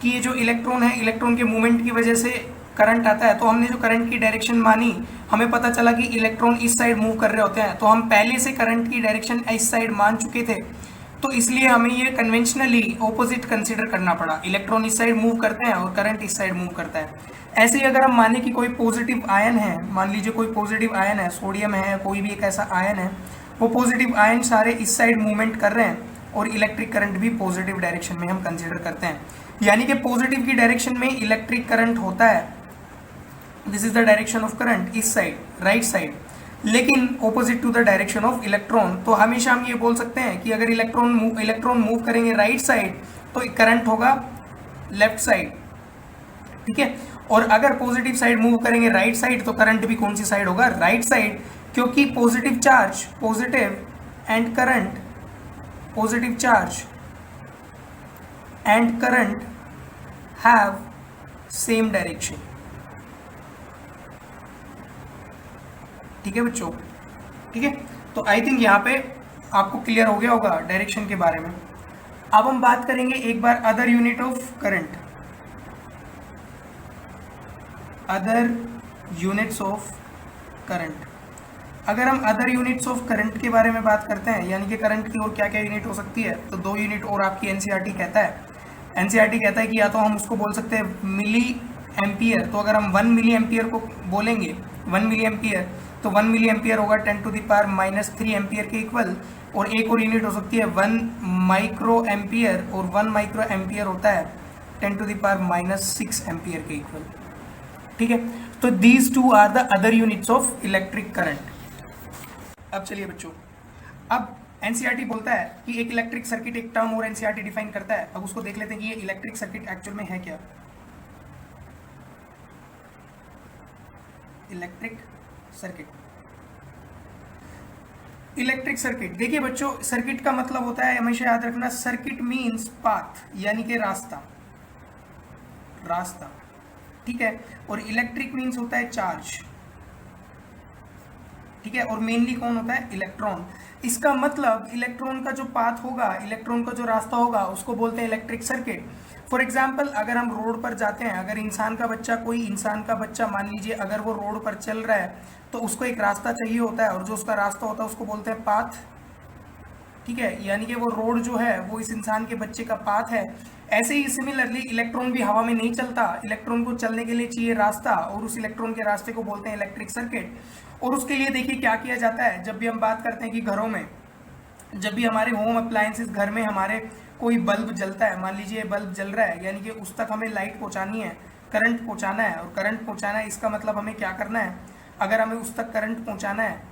कि ये जो इलेक्ट्रॉन है, इलेक्ट्रॉन के मूवमेंट की वजह से करंट आता है। तो हमने जो करंट की डायरेक्शन मानी, हमें पता चला कि इलेक्ट्रॉन इस साइड मूव कर रहे होते हैं, तो हम पहले से करंट की डायरेक्शन इस साइड मान चुके थे, तो इसलिए हमें ये कन्वेंशनली ऑपोजिट कंसीडर करना पड़ा। इलेक्ट्रॉन इस साइड मूव करते हैं और करंट इस साइड मूव करता है। ऐसे ही अगर हम माने कि कोई पॉजिटिव आयन है, मान लीजिए कोई पॉजिटिव आयन है, सोडियम है, कोई भी एक ऐसा आयन है, वो पॉजिटिव आयन सारे इस साइड मूवमेंट कर रहे हैं और इलेक्ट्रिक करंट भी पॉजिटिव डायरेक्शन में हम कंसीडर करते हैं। यानी कि पॉजिटिव की डायरेक्शन में इलेक्ट्रिक करंट होता है, this is the direction of current, इस साइड, राइट साइड, लेकिन opposite to the direction of electron. तो हमेशा हम ये बोल सकते हैं कि अगर इलेक्ट्रॉन मूव करेंगे राइट साइड तो करंट होगा लेफ्ट साइड, ठीक है, और अगर पॉजिटिव साइड मूव करेंगे राइट साइड तो करंट भी कौन सी साइड होगा, राइट साइड, क्योंकि positive charge, positive and current, positive charge and current have same direction. ठीक है बच्चों, ठीक है, तो आई थिंक यहाँ पे आपको क्लियर हो गया होगा डायरेक्शन के बारे में। अब हम बात करेंगे एक बार other unit of current, other units of current. अगर हम अदर यूनिट्स ऑफ करंट के बारे में बात करते हैं, यानी कि करंट की और क्या क्या यूनिट हो सकती है, तो 2 यूनिट और आपकी एनसीईआरटी कहता है। एनसीईआरटी कहता है कि या तो हम उसको बोल सकते हैं मिली एम्पियर, तो अगर हम 1 मिली एम्पियर को बोलेंगे, 1 मिली एम्पियर, तो 1 मिली एम्पियर होगा 10⁻³ एम्पियर के इक्वल। और एक और यूनिट हो सकती है 1 माइक्रो एम्पियर, और 1 माइक्रो एम्पियर होता है 10⁻⁻6 एम्पियर के इक्वल, ठीक है। तो these 2 are the other units of electric current. अब चलिए बच्चों, अब एनसीईआरटी बोलता है कि एक इलेक्ट्रिक सर्किट, एक टर्म और एनसीईआरटी डिफाइन करता है। अब उसको देख लेते हैं कि ये इलेक्ट्रिक सर्किट एक्चुअल में है क्या। इलेक्ट्रिक सर्किट, इलेक्ट्रिक सर्किट, देखिए बच्चों, सर्किट का मतलब होता है, हमेशा याद रखना, सर्किट मींस पाथ, यानी कि रास्ता, रास्ता, ठीक है, और इलेक्ट्रिक मींस होता है चार्ज, ठीक है, और मेनली कौन होता है, इलेक्ट्रॉन। इसका मतलब इलेक्ट्रॉन का जो पाथ होगा, इलेक्ट्रॉन का जो रास्ता होगा, उसको बोलते हैं इलेक्ट्रिक सर्किट। फॉर एग्जाम्पल, अगर हम रोड पर जाते हैं, अगर इंसान का बच्चा, कोई इंसान का बच्चा मान लीजिए अगर वो रोड पर चल रहा है, तो उसको एक रास्ता चाहिए होता है, और जो उसका रास्ता होता है उसको बोलते हैं पाथ, ठीक है, यानी कि वो रोड जो है वो इस इंसान के बच्चे का पाथ है। ऐसे ही सिमिलरली इलेक्ट्रॉन भी हवा में नहीं चलता, इलेक्ट्रॉन को चलने के लिए चाहिए रास्ता, और उस इलेक्ट्रॉन के रास्ते को बोलते हैं इलेक्ट्रिक सर्किट। और उसके लिए देखिए क्या किया जाता है, जब भी हम बात करते हैं कि घरों में, जब भी हमारे होम अप्लायंसेस घर में हमारे कोई बल्ब जलता है, मान लीजिए बल्ब जल रहा है, यानी कि उस तक हमें लाइट पहुंचानी है, करंट पहुंचाना है, और करंट पहुंचाना है इसका मतलब हमें क्या करना है, अगर हमें उस तक करंट पहुंचाना है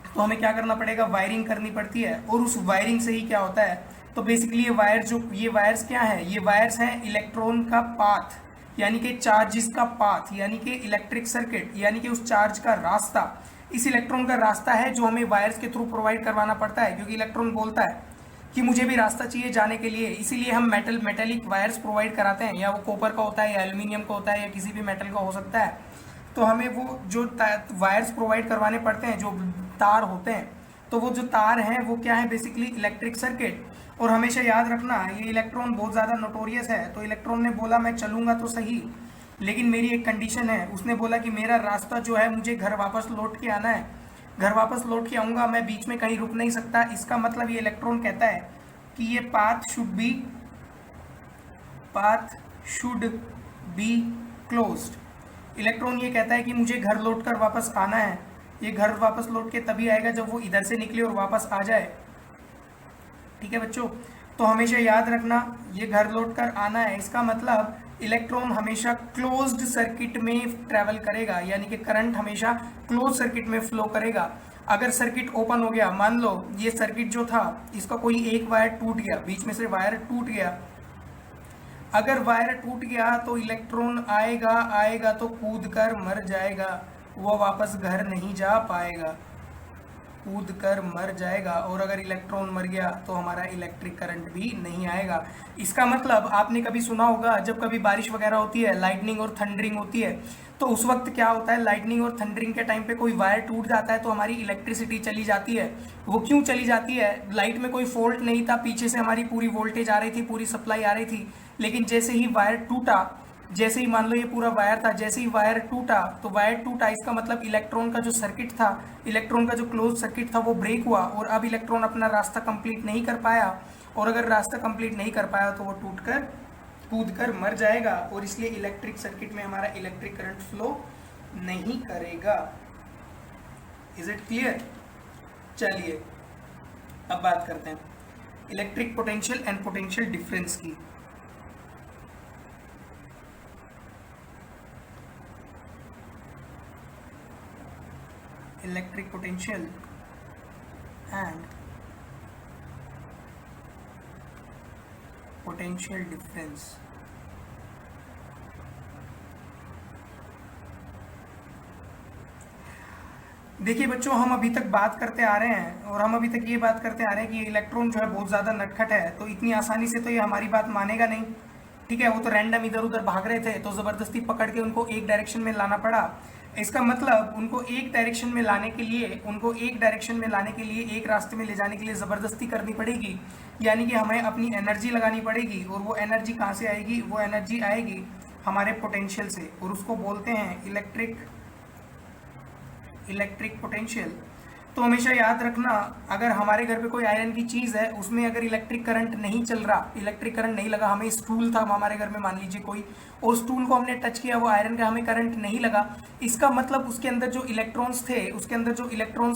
तो हमें क्या करना पड़ेगा, वायरिंग करनी पड़ती है। और उस वायरिंग से ही क्या होता है, तो बेसिकली ये वायर्स क्या है, ये वायर्स हैं इलेक्ट्रॉन का पाथ, यानी कि चार्जेस का पाथ, यानी कि इलेक्ट्रिक सर्किट, यानी कि उस चार्ज का रास्ता, इस इलेक्ट्रॉन का रास्ता है जो हमें वायर्स के थ्रू प्रोवाइड करवाना पड़ता है, क्योंकि इलेक्ट्रॉन बोलता है कि मुझे भी रास्ता चाहिए जाने के लिए, इसीलिए हम मेटेलिक वायर्स प्रोवाइड कराते हैं, या वो कॉपर का होता है या एल्यूमिनियम का होता है या किसी भी मेटल का हो सकता है। तो हमें वो जो वायर्स प्रोवाइड करवाने पड़ते हैं, जो तार होते हैं, तो वो जो तार हैं वो क्या है, बेसिकली इलेक्ट्रिक सर्किट। और हमेशा याद रखना ये इलेक्ट्रॉन बहुत ज़्यादा नोटोरियस है। तो इलेक्ट्रॉन ने बोला मैं चलूँगा तो सही, लेकिन मेरी एक कंडीशन है, उसने बोला कि मेरा रास्ता जो है मुझे घर वापस लौट के आना है, घर वापस लौट के आऊँगा, मैं बीच में कहीं रुक नहीं सकता। इसका मतलब ये इलेक्ट्रॉन कहता है कि ये path should be closed. Electron ये कहता है कि मुझे घर लौट कर वापस आना है, ये घर वापस लौट के तभी आएगा जब वो इधर से निकले और वापस आ जाए। ठीक है बच्चों, तो हमेशा याद रखना ये घर लौट कर आना है, इसका मतलब इलेक्ट्रॉन हमेशा क्लोज्ड सर्किट में ट्रैवल करेगा, यानी कि करंट हमेशा क्लोज सर्किट में फ्लो करेगा। अगर सर्किट ओपन हो गया, मान लो ये सर्किट जो था इसका कोई एक वायर टूट गया, बीच में से वायर टूट गया, अगर वायर टूट गया तो इलेक्ट्रॉन आएगा तो कूद कर मर जाएगा, वो वापस घर नहीं जा पाएगा, कूद कर मर जाएगा। और अगर इलेक्ट्रॉन मर गया तो हमारा इलेक्ट्रिक करंट भी नहीं आएगा। इसका मतलब आपने कभी सुना होगा जब कभी बारिश वगैरह होती है, लाइटनिंग और थंडरिंग होती है, तो उस वक्त क्या होता है, लाइटनिंग और थंडरिंग के टाइम पे कोई वायर टूट जाता है तो हमारी इलेक्ट्रिसिटी चली जाती है। वो क्यों चली जाती है, लाइट में कोई फॉल्ट नहीं था, पीछे से हमारी पूरी वोल्टेज आ रही थी, पूरी सप्लाई आ रही थी, लेकिन जैसे ही वायर टूटा, जैसे ही मान लो ये पूरा वायर था, जैसे ही वायर टूटा तो वायर टूटा, इसका मतलब इलेक्ट्रॉन का जो सर्किट था, इलेक्ट्रॉन का जो क्लोज सर्किट था वो ब्रेक हुआ, और अब इलेक्ट्रॉन अपना रास्ता कंप्लीट नहीं कर पाया, और अगर रास्ता कंप्लीट नहीं कर पाया तो वो कूद कर मर जाएगा, और इसलिए इलेक्ट्रिक सर्किट में हमारा इलेक्ट्रिक करंट फ्लो नहीं करेगा। Is it clear? चलिए अब बात करते हैं electric potential and potential difference की। Electric potential and potential difference. देखिए बच्चों, हम अभी तक बात करते आ रहे हैं, और हम अभी तक ये बात करते आ रहे हैं कि इलेक्ट्रॉन जो है बहुत ज़्यादा नटखट है, तो इतनी आसानी से तो ये हमारी बात मानेगा नहीं। ठीक है, वो तो रैंडम इधर उधर भाग रहे थे, तो ज़बरदस्ती पकड़ के उनको एक डायरेक्शन में लाना पड़ा। इसका मतलब उनको एक डायरेक्शन में लाने के लिए, एक रास्ते में ले जाने के लिए ज़बरदस्ती करनी पड़ेगी, यानी कि हमें अपनी एनर्जी लगानी पड़ेगी। और वो एनर्जी कहाँ से आएगी, वो एनर्जी आएगी हमारे पोटेंशियल से, और उसको बोलते हैं इलेक्ट्रिक पोटेंशियल। तो हमेशा याद रखना, अगर हमारे घर पे कोई आयरन की चीज़ है, उसमें अगर इलेक्ट्रिक करंट नहीं चल रहा, इलेक्ट्रिक करंट नहीं लगा, हमें स्टूल था हमारे घर में मान लीजिए कोई, और स्टूल को हमने टच किया, वो आयरन का, हमें करंट नहीं लगा, इसका मतलब उसके अंदर जो इलेक्ट्रॉन्स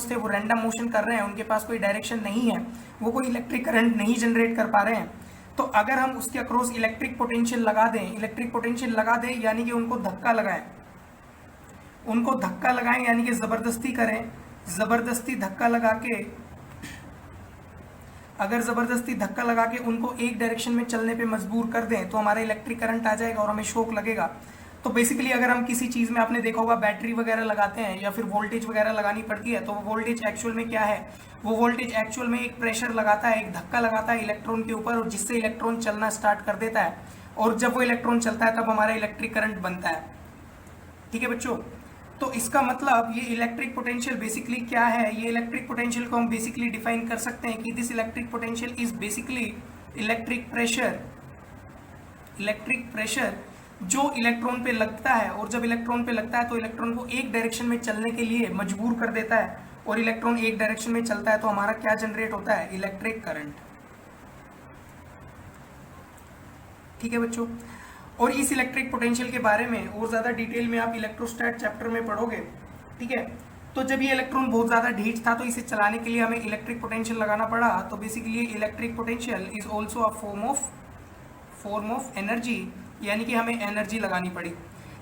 थे वो रैंडम मोशन कर रहे हैं, उनके पास कोई डायरेक्शन नहीं है, वो कोई इलेक्ट्रिक करंट नहीं जनरेट कर पा रहे हैं। तो अगर हम उसके अक्रॉस इलेक्ट्रिक पोटेंशियल लगा दें, यानी कि उनको धक्का लगाएं, यानी कि ज़बरदस्ती करें, ज़बरदस्ती धक्का लगा के उनको एक डायरेक्शन में चलने पे मजबूर कर दें, तो हमारा इलेक्ट्रिक करंट आ जाएगा और हमें शॉक लगेगा। तो बेसिकली अगर हम किसी चीज़ में, आपने देखा होगा बैटरी वगैरह लगाते हैं या फिर वोल्टेज वगैरह लगानी पड़ती है, तो वो वोल्टेज एक्चुअल में क्या है, वो वोल्टेज एक्चुअल में एक प्रेशर लगाता है, एक धक्का लगाता है इलेक्ट्रॉन के ऊपर, और जिससे इलेक्ट्रॉन चलना स्टार्ट कर देता है, और जब वो इलेक्ट्रॉन चलता है तब हमारा इलेक्ट्रिक करंट बनता है। ठीक है बच्चों, तो इसका मतलब ये इलेक्ट्रिक पोटेंशियल बेसिकली क्या है, ये इलेक्ट्रिक पोटेंशियल को हम बेसिकली डिफाइन कर सकते हैं कि this electric potential is basically electric pressure जो इलेक्ट्रॉन पे लगता है, और जब इलेक्ट्रॉन पे लगता है तो इलेक्ट्रॉन को एक डायरेक्शन में चलने के लिए मजबूर कर देता है, और इलेक्ट्रॉन एक डायरेक्शन में चलता है तो हमारा क्या जनरेट होता है, इलेक्ट्रिक करंट। ठीक है बच्चों, और इस इलेक्ट्रिक पोटेंशियल के बारे में और ज़्यादा डिटेल में आप इलेक्ट्रोस्टैट चैप्टर में पढ़ोगे। ठीक है, तो जब ये इलेक्ट्रॉन बहुत ज़्यादा ढीठ था तो इसे चलाने के लिए हमें इलेक्ट्रिक पोटेंशियल लगाना पड़ा। तो basically electric potential is also a form of energy, यानी कि हमें एनर्जी लगानी पड़ी।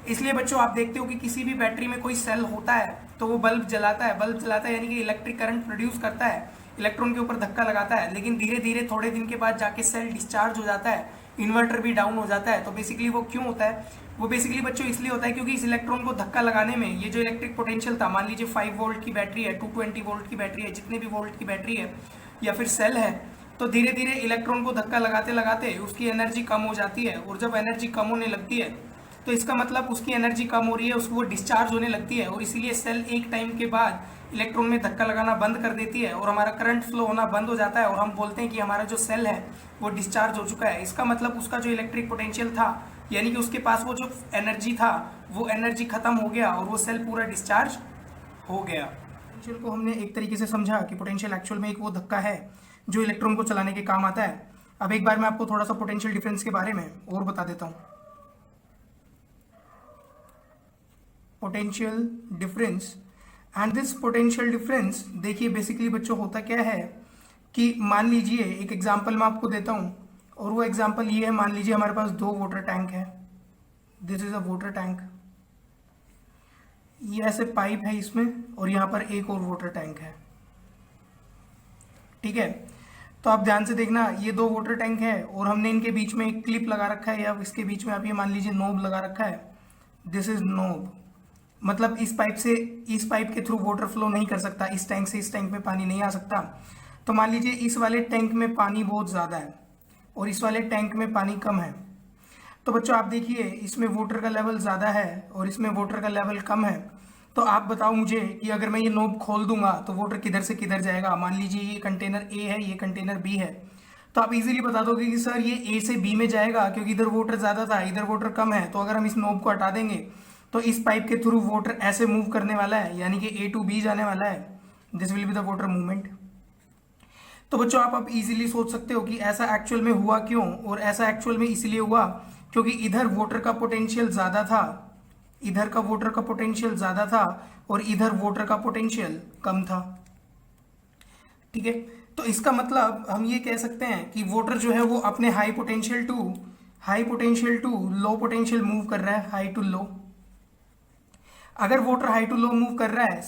इसलिए बच्चों आप देखते हो कि किसी भी बैटरी में कोई सेल होता है तो वो बल्ब जलाता है यानी कि इलेक्ट्रिक करंट प्रोड्यूस करता है, इलेक्ट्रॉन के ऊपर धक्का लगाता है, लेकिन धीरे धीरे थोड़े दिन के बाद जाके सेल डिस्चार्ज हो जाता है, इन्वर्टर भी डाउन हो जाता है। तो बेसिकली वो क्यों होता है? वो बेसिकली बच्चों इसलिए होता है क्योंकि इस इलेक्ट्रॉन को धक्का लगाने में ये जो इलेक्ट्रिक पोटेंशियल था, मान लीजिए 5 वोल्ट की बैटरी है, 220 वोल्ट की बैटरी है, जितने भी वोल्ट की बैटरी है या फिर सेल है, तो धीरे धीरे इलेक्ट्रॉन को धक्का लगाते लगाते उसकी एनर्जी कम हो जाती है, और जब एनर्जी कम होने लगती है तो इसका मतलब उसकी एनर्जी कम हो रही है, उसको वो डिस्चार्ज होने लगती है, और इसीलिए सेल एक टाइम के बाद इलेक्ट्रॉन में धक्का लगाना बंद कर देती है और हमारा करंट फ्लो होना बंद हो जाता है, और हम बोलते हैं कि हमारा जो सेल है वो डिस्चार्ज हो चुका है। इसका मतलब उसका जो इलेक्ट्रिक पोटेंशियल था, यानी कि उसके पास वो जो एनर्जी था वो एनर्जी खत्म हो गया और वो सेल पूरा डिस्चार्ज हो गया। पोटेंशियल को हमने एक तरीके से समझा कि पोटेंशियल एक्चुअल में एक वो धक्का है जो इलेक्ट्रॉन को चलाने के काम आता है। अब एक बार मैं आपको थोड़ा सा पोटेंशियल डिफरेंस के बारे में और बता देता हूँ। Potential difference, and this potential difference देखिए बेसिकली बच्चों होता क्या है कि मान लीजिए एक एग्जांपल मैं आपको देता हूँ, और वो एग्जांपल ये है, मान लीजिए हमारे पास 2 वाटर टैंक है, this is a water tank, ये ऐसे पाइप है इसमें, और यहाँ पर एक और वाटर टैंक है। ठीक है, तो आप ध्यान से देखना, ये 2 वाटर टैंक है और हमने इनके बीच में एक क्लिप लगा रखा है, या इसके बीच में आप ये मान लीजिए नोब लगा रखा है, दिस इज नोब। मतलब इस पाइप के थ्रू वाटर फ्लो नहीं कर सकता, इस टैंक से इस टैंक में पानी नहीं आ सकता। तो मान लीजिए इस वाले टैंक में पानी बहुत ज़्यादा है और इस वाले टैंक में पानी कम है। तो बच्चों आप देखिए, इसमें वाटर का लेवल ज़्यादा है और इसमें वाटर का लेवल कम है। तो आप बताओ मुझे कि अगर मैं ये नोब खोल दूंगा तो वाटर किधर से किधर जाएगा? मान लीजिए ये कंटेनर ए है, ये कंटेनर बी है, तो आप इजीली बता दोगे कि सर ये ए से बी में जाएगा क्योंकि इधर वाटर ज़्यादा था, इधर वाटर कम है। तो अगर हम इस नोब को हटा देंगे तो इस पाइप के थ्रू वाटर ऐसे मूव करने वाला है, यानी कि ए टू बी जाने वाला है। This will be the water movement. तो बच्चों आप इजीली सोच सकते हो कि ऐसा एक्चुअल में हुआ क्यों, और ऐसा एक्चुअल में इसलिए हुआ क्योंकि इधर वाटर का पोटेंशियल ज़्यादा था, इधर का वाटर का पोटेंशियल ज़्यादा था और इधर वाटर का पोटेंशियल कम था। ठीक है, तो इसका मतलब हम ये कह सकते हैं कि वाटर जो है वो अपने high potential to low potential move कर रहा है, हाई टू लो। अगर water high to low move कर रहा है,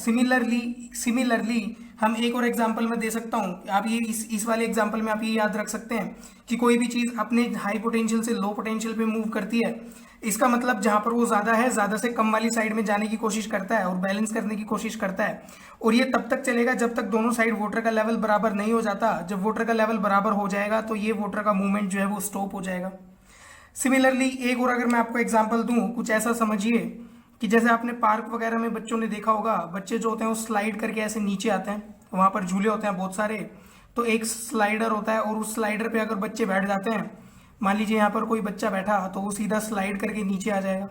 सिमिलरली हम एक और एग्जांपल में दे सकता हूं। आप ये इस वाले एग्जांपल में आप ये याद रख सकते हैं कि कोई भी चीज अपने हाई पोटेंशियल से लो पोटेंशियल पे मूव करती है, इसका मतलब जहां पर वो ज्यादा है, ज्यादा से कम वाली साइड में जाने की कोशिश करता है और बैलेंस करने की कोशिश करता है। और ये तब तक चलेगा जब तक दोनों साइड वाटर का लेवल बराबर नहीं हो जाता। जब वाटर का लेवल बराबर हो जाएगा तो ये वाटर का मूवमेंट जो है वो स्टॉप हो जाएगा। सिमिलरली एक और अगर मैं आपको एग्जाम्पल दूं, कुछ ऐसा समझिए कि जैसे आपने पार्क वगैरह में बच्चों ने देखा होगा, बच्चे जो होते हैं वो स्लाइड करके ऐसे नीचे आते हैं, वहां पर झूले होते हैं बहुत सारे, तो एक स्लाइडर होता है और उस स्लाइडर पे अगर बच्चे बैठ जाते हैं, मान लीजिए यहाँ पर कोई बच्चा बैठा तो वो सीधा स्लाइड करके नीचे आ जाएगा।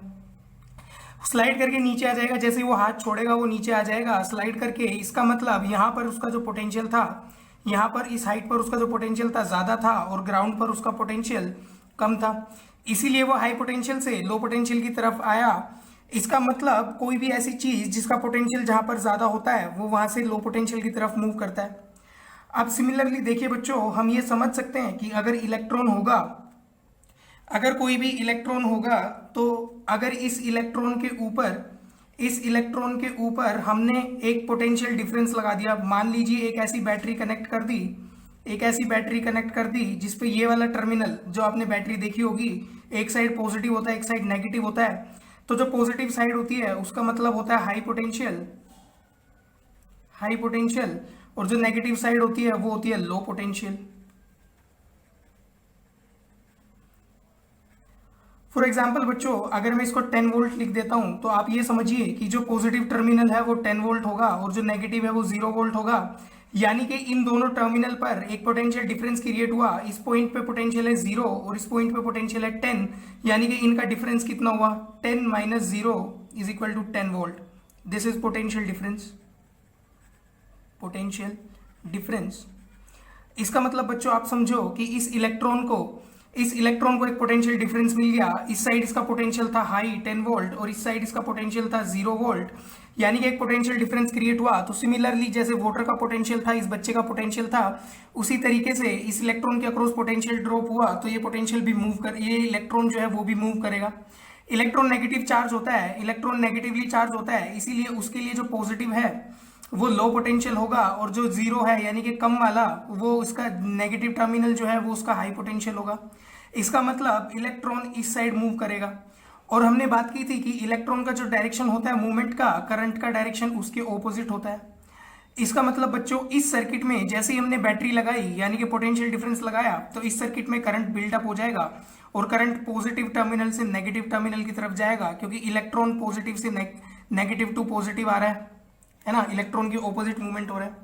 स्लाइड करके नीचे आ जाएगा, जैसे ही वो हाथ छोड़ेगा वो नीचे आ जाएगा स्लाइड करके। इसका मतलब यहाँ पर उसका जो पोटेंशियल था, यहाँ पर इस हाइट पर उसका जो पोटेंशियल था ज़्यादा था और ग्राउंड पर उसका पोटेंशियल कम था, इसीलिए वो हाई पोटेंशियल से लो पोटेंशियल की तरफ आया। इसका मतलब कोई भी ऐसी चीज जिसका पोटेंशियल जहां पर ज्यादा होता है वो वहां से लो पोटेंशियल की तरफ मूव करता है। अब सिमिलरली देखिए बच्चों, हम ये समझ सकते हैं कि अगर इलेक्ट्रॉन होगा, अगर कोई भी इलेक्ट्रॉन होगा, तो अगर इस इलेक्ट्रॉन के ऊपर हमने एक पोटेंशियल डिफरेंस लगा दिया, मान लीजिए एक ऐसी बैटरी कनेक्ट कर दी जिसपे ये वाला टर्मिनल जो आपने बैटरी देखी होगी, एक साइड पॉजिटिव होता है एक साइड नेगेटिव होता है। तो जो पॉजिटिव साइड होती है उसका मतलब होता है हाई पोटेंशियल, और जो नेगेटिव साइड होती है वो होती है लो पोटेंशियल। फॉर एग्जाम्पल बच्चों, अगर मैं इसको 10 वोल्ट लिख देता हूं तो आप ये समझिए कि जो पॉजिटिव टर्मिनल है वो 10 वोल्ट होगा और जो नेगेटिव है वो 0 वोल्ट होगा। यानी कि इन दोनों टर्मिनल पर एक पोटेंशियल डिफरेंस क्रिएट हुआ। इस पॉइंट पे पोटेंशियल है 0 और इस पॉइंट पे पोटेंशियल है 10, यानी कि इनका डिफरेंस कितना हुआ? 10 minus 0 is equal to 10 volt. This is potential difference. इसका मतलब बच्चों आप समझो कि इस इलेक्ट्रॉन इस इलेक्ट्रॉन को एक पोटेंशियल डिफरेंस मिल गया, इस साइड इसका पोटेंशियल था हाई 10 वोल्ट और इस साइड इसका पोटेंशियल था 0 वोल्ट, यानी कि एक पोटेंशियल डिफरेंस क्रिएट हुआ। तो सिमिलरली जैसे वाटर का पोटेंशियल था, इस बच्चे का पोटेंशियल था, उसी तरीके से इस इलेक्ट्रॉन के अक्रॉस पोटेंशियल ड्रॉप हुआ, तो ये पोटेंशियल भी मूव कर, ये इलेक्ट्रॉन जो है वो भी मूव करेगा। इलेक्ट्रॉन नेगेटिव चार्ज होता है, इलेक्ट्रॉन नेगेटिवली चार्ज होता है, इसीलिए उसके लिए जो पॉजिटिव है वो लो पोटेंशियल होगा और जो जीरो है यानी कि कम वाला वो उसका नेगेटिव टर्मिनल जो है वो उसका हाई पोटेंशियल होगा। इसका मतलब इलेक्ट्रॉन इस साइड मूव करेगा। और हमने बात की थी कि इलेक्ट्रॉन का जो डायरेक्शन होता है मूवमेंट का, करंट का डायरेक्शन उसके ऑपोजिट होता है। इसका मतलब बच्चों इस सर्किट में जैसे ही हमने बैटरी लगाई यानी कि पोटेंशियल डिफरेंस लगाया, तो इस सर्किट में करंट बिल्डअप हो जाएगा और करंट पॉजिटिव टर्मिनल से नेगेटिव टर्मिनल की तरफ जाएगा, क्योंकि इलेक्ट्रॉन पॉजिटिव से नेगेटिव टू पॉजिटिव आ रहा है ना, इलेक्ट्रॉन की ऑपोजिट मूवमेंट हो रहा है।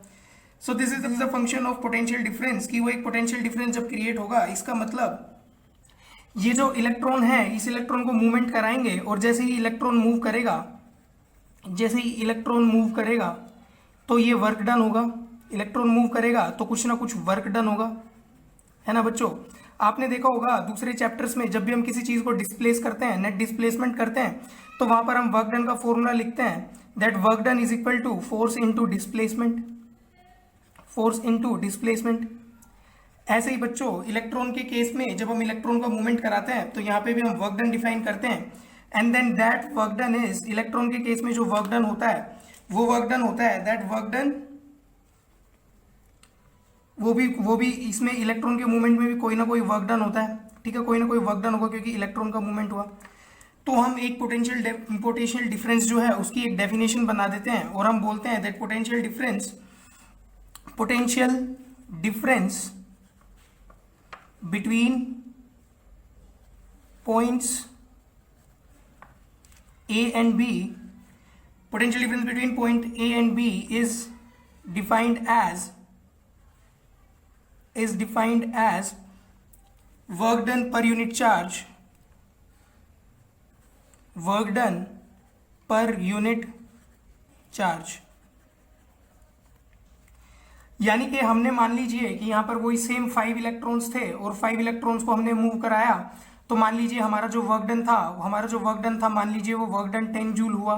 So this is the function of potential difference, कि वो एक पोटेंशियल डिफरेंस जब क्रिएट होगा, इसका मतलब ये जो इलेक्ट्रॉन है इस इलेक्ट्रॉन को मूवमेंट कराएंगे और जैसे ही इलेक्ट्रॉन मूव करेगा, जैसे ही इलेक्ट्रॉन मूव करेगा तो ये वर्क डन होगा। इलेक्ट्रॉन मूव करेगा तो कुछ ना कुछ वर्क डन होगा, है ना बच्चों। आपने देखा होगा दूसरे चैप्टर्स में जब भी हम किसी चीज को डिस्प्लेस करते हैं, नेट डिस्प्लेसमेंट करते हैं, तो वहां पर हम वर्क डन का फॉर्मूला लिखते हैं, that work done is equal to force into displacement, force into displacement. ऐसे ही बच्चों इलेक्ट्रॉन के केस में जब हम इलेक्ट्रॉन का मूवमेंट कराते हैं तो यहाँ पे भी हम वर्क डन डिफाइन करते हैं, and then that work done is, electron के केस में जो वर्क डन होता है वो वर्क डन होता है, दैट वर्क डन वो भी इसमें इलेक्ट्रॉन के मूवमेंट में भी कोई ना कोई वर्क डन होता है, ठीक है, कोई ना कोई वर्क डन होगा क्योंकि इलेक्ट्रॉन का मूवमेंट हुआ। तो हम एक पोटेंशियल डिफरेंस जो है उसकी एक डेफिनेशन बना देते हैं और हम बोलते हैं that potential difference between points A and B, potential difference between point A and B is defined as work done per unit charge, work done per unit charge। यानी कि हमने मान लीजिए कि यहाँ पर वही सेम 5 इलेक्ट्रॉन्स थे और 5 इलेक्ट्रॉन्स को हमने मूव कराया, तो मान लीजिए हमारा जो वर्क डन था मान लीजिए वो वर्क डन 10 जूल हुआ।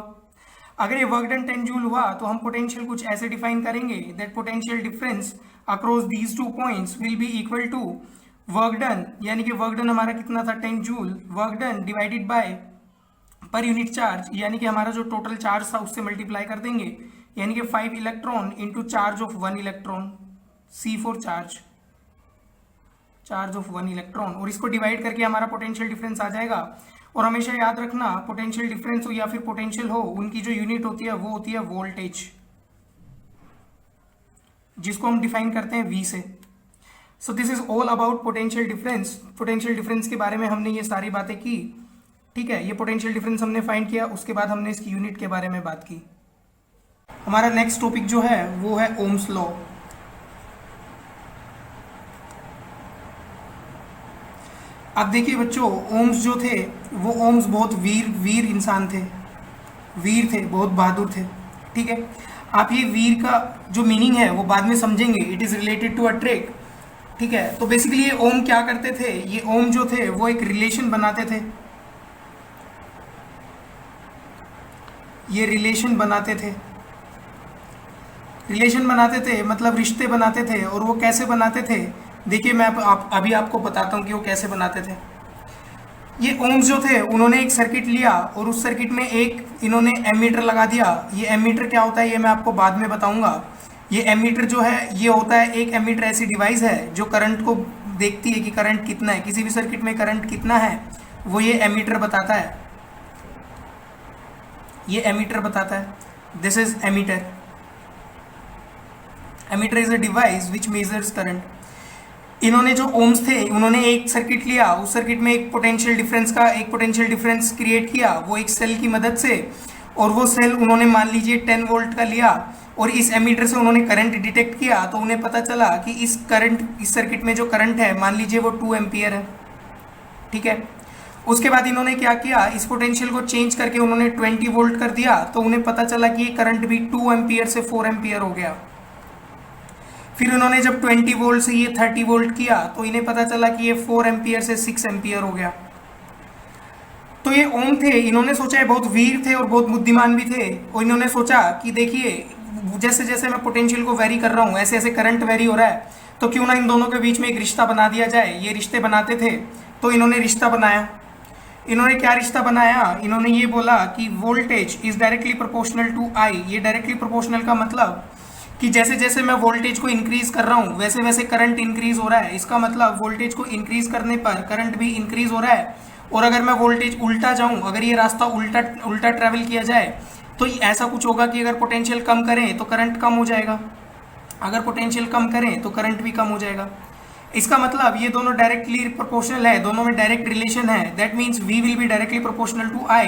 अगर ये वर्क डन 10 जूल हुआ तो हम पोटेंशियल कुछ ऐसे डिफाइन करेंगे, that potential difference across these 2 points will be equal to work done, यानी कि वर्क डन हमारा कितना था 10 joule, work done divided by per unit charge, यानी कि हमारा जो टोटल चार्ज था उससे मल्टीप्लाई कर देंगे, यानी कि 5 electron into charge of 1 electron, C4 charge of 1 electron, और इसको डिवाइड करके हमारा पोटेंशियल डिफरेंस आ जाएगा। और हमेशा याद रखना पोटेंशियल डिफरेंस हो या फिर पोटेंशियल हो, उनकी जो यूनिट होती है वो होती है वोल्टेज, जिसको हम डिफाइन करते हैं V से। So this is all about potential difference. Potential difference के बारे में हमने ये सारी बातें की, ठीक है। ये पोटेंशियल डिफरेंस हमने फाइंड किया, उसके बाद हमने इसकी यूनिट के बारे में बात की। हमारा नेक्स्ट टॉपिक जो है वो है ओम्स लॉ। अब देखिए बच्चों, ओम्स जो थे वो ओम्स बहुत वीर इंसान थे, बहुत बहादुर थे, ठीक है। आप ये वीर का जो मीनिंग है वो बाद में समझेंगे, it is related to a trick, ठीक है। तो बेसिकली ये ओम क्या करते थे, ये ओम जो थे वो एक रिलेशन बनाते थे, ये रिलेशन बनाते थे, मतलब रिश्ते बनाते थे। और वो कैसे बनाते थे, देखिए मैं अभी आपको बताता हूँ कि वो कैसे बनाते थे। ये ओम्स जो थे उन्होंने एक सर्किट लिया और उस सर्किट में एक इन्होंने एमीटर लगा दिया। ये एमीटर क्या होता है ये मैं आपको बाद में बताऊंगा। ये एमीटर जो है ये होता है, एक एमीटर ऐसी डिवाइस है जो करंट को देखती है कि करंट कितना है, किसी भी सर्किट में करंट कितना है वो ये एमीटर बताता है, ये एमीटर बताता है। This is ammeter. Ammeter is a device which measures current. इन्होंने जो ओम्स थे उन्होंने एक सर्किट लिया, उस सर्किट में एक पोटेंशियल डिफरेंस क्रिएट किया वो एक सेल की मदद से, और वो सेल उन्होंने मान लीजिए 10 वोल्ट का लिया और इस एमीटर से उन्होंने करंट डिटेक्ट किया। तो उन्हें पता चला कि इस सर्किट में जो करंट है मान लीजिए वो 2 एम्पियर है, ठीक है। उसके बाद इन्होंने क्या किया, इस पोटेंशियल को चेंज करके उन्होंने 20 वोल्ट कर दिया, तो उन्हें पता चला कि ये करंट भी 2 एम्पियर से 4 एम्पियर हो गया। फिर उन्होंने जब 20 वोल्ट से ये 30 वोल्ट किया तो इन्हें पता चला कि ये 4 एम्पियर से 6 एम्पियर हो गया। तो ये ओम थे, इन्होंने सोचा ये बहुत वीर थे और बहुत बुद्धिमान भी थे, और इन्होंने सोचा कि देखिए जैसे जैसे मैं पोटेंशियल को वेरी कर रहा हूँ ऐसे ऐसे करंट वेरी हो रहा है, तो क्यों ना इन दोनों के बीच में एक रिश्ता बना दिया जाए। ये रिश्ते बनाते थे, तो इन्होंने रिश्ता बनाया। इन्होंने क्या रिश्ता बनाया, इन्होंने ये बोला कि voltage is directly proportional to I. ये डायरेक्टली प्रोपोर्शनल का मतलब कि जैसे जैसे मैं वोल्टेज को इंक्रीज कर रहा हूँ वैसे वैसे करंट इंक्रीज हो रहा है। इसका मतलब वोल्टेज को इंक्रीज करने पर करंट भी इंक्रीज हो रहा है, और अगर मैं वोल्टेज उल्टा जाऊँ, अगर ये रास्ता उल्टा ट्रैवल किया जाए तो ऐसा कुछ होगा कि अगर पोटेंशियल कम करें तो करंट कम हो जाएगा, अगर पोटेंशियल कम करें तो करंट भी कम हो जाएगा। इसका मतलब ये दोनों डायरेक्टली प्रोपोर्शनल है, दोनों में डायरेक्ट रिलेशन है। That means V will be directly proportional to I,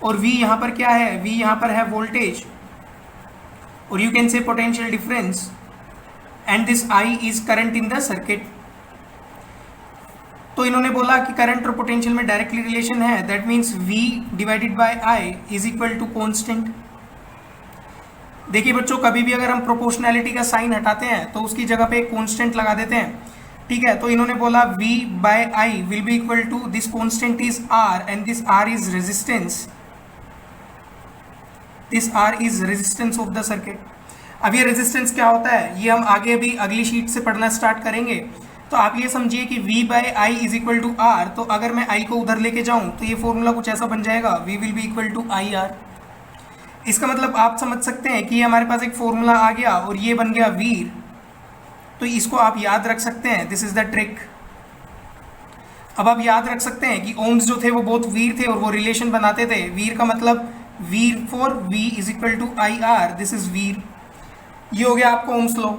और V यहाँ पर क्या है, V यहाँ पर है वोल्टेज, और you can say potential difference, and this I is current in the circuit. तो इन्होंने बोला कि करंट और पोटेंशियल में डायरेक्टली रिलेशन है। That means V divided by I is equal to constant. देखिए बच्चों, कभी भी अगर हम प्रोपोर्शनैलिटी का साइन हटाते हैं तो उसकी जगह पे एक कॉन्स्टेंट लगा देते हैं, ठीक है। तो इन्होंने बोला V by I will be equal to this constant is R, and this R is resistance, this R is resistance of the circuit. अब ये रेजिस्टेंस क्या होता है ये हम आगे अभी अगली शीट से पढ़ना स्टार्ट करेंगे। तो आप ये समझिए कि V by I is equal to R, तो अगर मैं I को उधर लेके जाऊं तो ये फॉर्मूला कुछ ऐसा बन जाएगा, V will be equal to IR। इसका मतलब आप समझ सकते हैं कि हमारे पास एक फॉर्मूला आ गया और ये बन गया वीर, तो इसको आप याद रख सकते हैं। This is the trick. अब आप याद रख सकते हैं कि ओम्स जो थे वो बहुत वीर थे और वो रिलेशन बनाते थे। वीर का मतलब वीर for V is equal to IR, this is वीर। ये हो गया आपको ओम्स लॉ।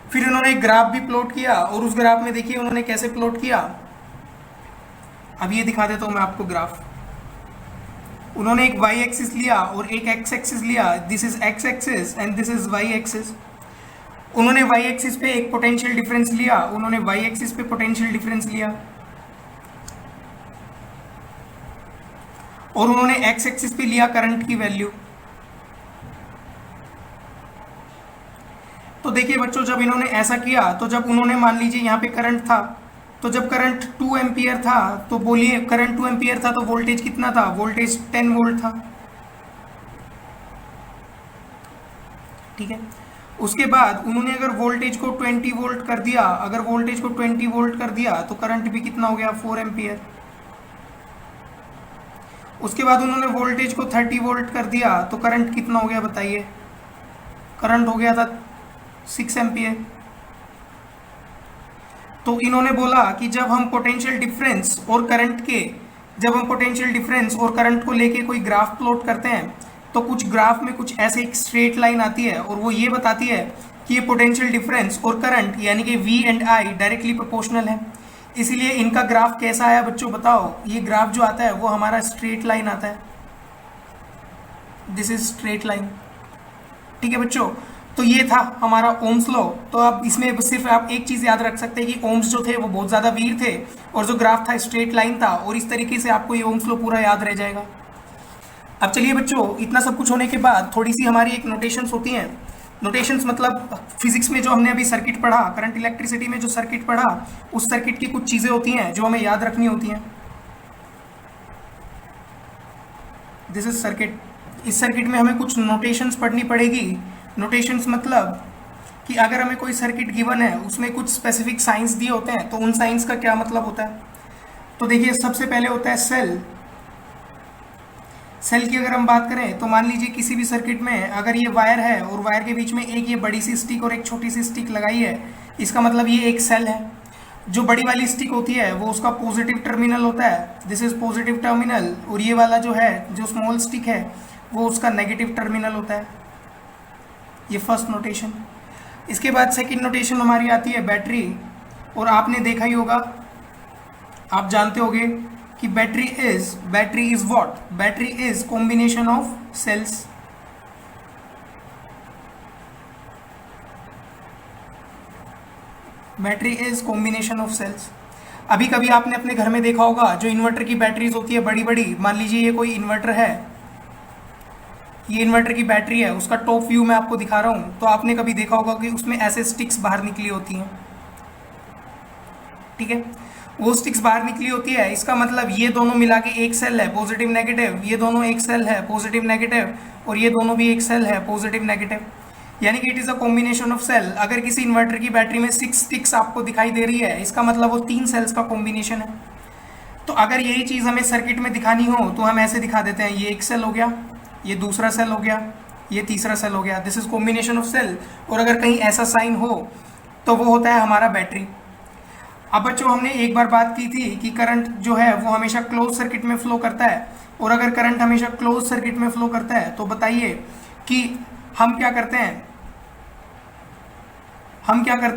फिर उन्होंने एक ग्राफ भी प्लॉट किया, और उस ग्राफ में देखिए उन्होंने कैसे प्लॉट किया। अब ये दिखा देता हूं मैं आपको ग्राफ। उन्होंने एक y एक्सिस लिया और एक x एक्सिस लिया, this is x axis and this is y axis. उन्होंने y एक्सिस पे एक पोटेंशियल डिफरेंस लिया, उन्होंने y एक्सिस पे पोटेंशियल डिफरेंस लिया, और उन्होंने x एक्सिस पे लिया करंट की वैल्यू। तो देखिए बच्चों, जब इन्होंने ऐसा किया तो जब उन्होंने मान लीजिए यहाँ पे करंट था, तो जब करंट 2 एम्पियर था, तो बोलिए करंट 2 एम्पियर था तो वोल्टेज कितना था, वोल्टेज 10 वोल्ट था, ठीक है। उसके बाद उन्होंने अगर वोल्टेज को 20 वोल्ट कर दिया, अगर वोल्टेज को 20 वोल्ट कर दिया तो करंट भी कितना हो गया, 4 एम्पियर। उसके बाद उन्होंने वोल्टेज को 30 वोल्ट कर दिया तो करंट कितना हो गया बताइए, करंट हो गया था 6 एम्पियर। तो इन्होंने बोला कि जब हम पोटेंशियल डिफरेंस और करंट को लेके कोई ग्राफ प्लॉट करते हैं तो कुछ ग्राफ में कुछ ऐसे एक स्ट्रेट लाइन आती है और वो ये बताती है कि ये पोटेंशियल डिफरेंस और करंट यानी कि V and I directly proportional है। इसीलिए इनका ग्राफ कैसा आया बच्चों बताओ। ये ग्राफ जो आता है वो हमारा स्ट्रेट लाइन आता है, दिस इज स्ट्रेट लाइन, ठीक है बच्चों। तो ये था हमारा ओम्स लॉ। तो अब इसमें सिर्फ आप एक चीज़ याद रख सकते हैं कि ओम्स जो थे वो बहुत ज़्यादा वीर थे और जो ग्राफ था स्ट्रेट लाइन था, और इस तरीके से आपको ये ओम्स लॉ पूरा याद रह जाएगा। अब चलिए बच्चों, इतना सब कुछ होने के बाद थोड़ी सी हमारी एक नोटेशंस होती हैं। नोटेशंस मतलब फिजिक्स में जो हमने अभी सर्किट पढ़ा, करंट इलेक्ट्रिसिटी में जो सर्किट पढ़ा, उस सर्किट की कुछ चीज़ें होती हैं जो हमें याद रखनी होती हैं। This is circuit. इस सर्किट में हमें कुछ नोटेशंस पढ़नी पड़ेगी। नोटेशंस मतलब कि अगर हमें कोई सर्किट गिवन है उसमें कुछ स्पेसिफिक साइंस दिए होते हैं तो उन साइंस का क्या मतलब होता है। तो देखिए सबसे पहले होता है सेल। सेल की अगर हम बात करें तो मान लीजिए किसी भी सर्किट में अगर ये वायर है और वायर के बीच में एक ये बड़ी सी स्टिक और एक छोटी सी स्टिक लगाई है, इसका मतलब ये एक सेल है। जो बड़ी वाली स्टिक होती है वो उसका पॉजिटिव टर्मिनल होता है, दिस इज पॉजिटिव टर्मिनल, और ये वाला जो है जो स्मॉल स्टिक है वो उसका नेगेटिव टर्मिनल होता है। ये फर्स्ट नोटेशन। इसके बाद सेकंड नोटेशन हमारी आती है बैटरी, और आपने देखा ही होगा, आप जानते होंगे कि battery is what, battery is combination of cells. Battery is combination of cells. अभी कभी आपने अपने घर में देखा होगा जो इन्वर्टर की बैटरीज होती है बड़ी बड़ी, मान लीजिए ये कोई इन्वर्टर है, ये इन्वर्टर की बैटरी है, उसका टॉप व्यू मैं आपको दिखा रहा हूँ। तो आपने कभी देखा होगा कि उसमें ऐसे स्टिक्स बाहर निकली होती हैं, ठीक है, वो स्टिक्स बाहर निकली होती है। इसका मतलब ये दोनों मिला के एक सेल है पॉजिटिव नेगेटिव, ये दोनों एक सेल है पॉजिटिव नेगेटिव, और ये दोनों भी एक सेल है पॉजिटिव नेगेटिव, यानी कि it is a combination of cell. अगर किसी इन्वर्टर की बैटरी में 6 स्टिक्स आपको दिखाई दे रही है, इसका मतलब वो 3 सेल्स का कॉम्बिनेशन है। तो अगर यही चीज़ हमें सर्किट में दिखानी हो तो हम ऐसे दिखा देते हैं, ये एक सेल हो गया, ये दूसरा सेल हो गया, ये तीसरा सेल हो गया, this is combination of cell. और अगर कहीं ऐसा साइन हो तो वो होता है हमारा बैटरी। अब बच्चों हमने एक बार बात की थी कि करंट जो है वो हमेशा क्लोज सर्किट में फ्लो करता है, और अगर करंट हमेशा क्लोज सर्किट में फ्लो करता है तो बताइए कि हम क्या करते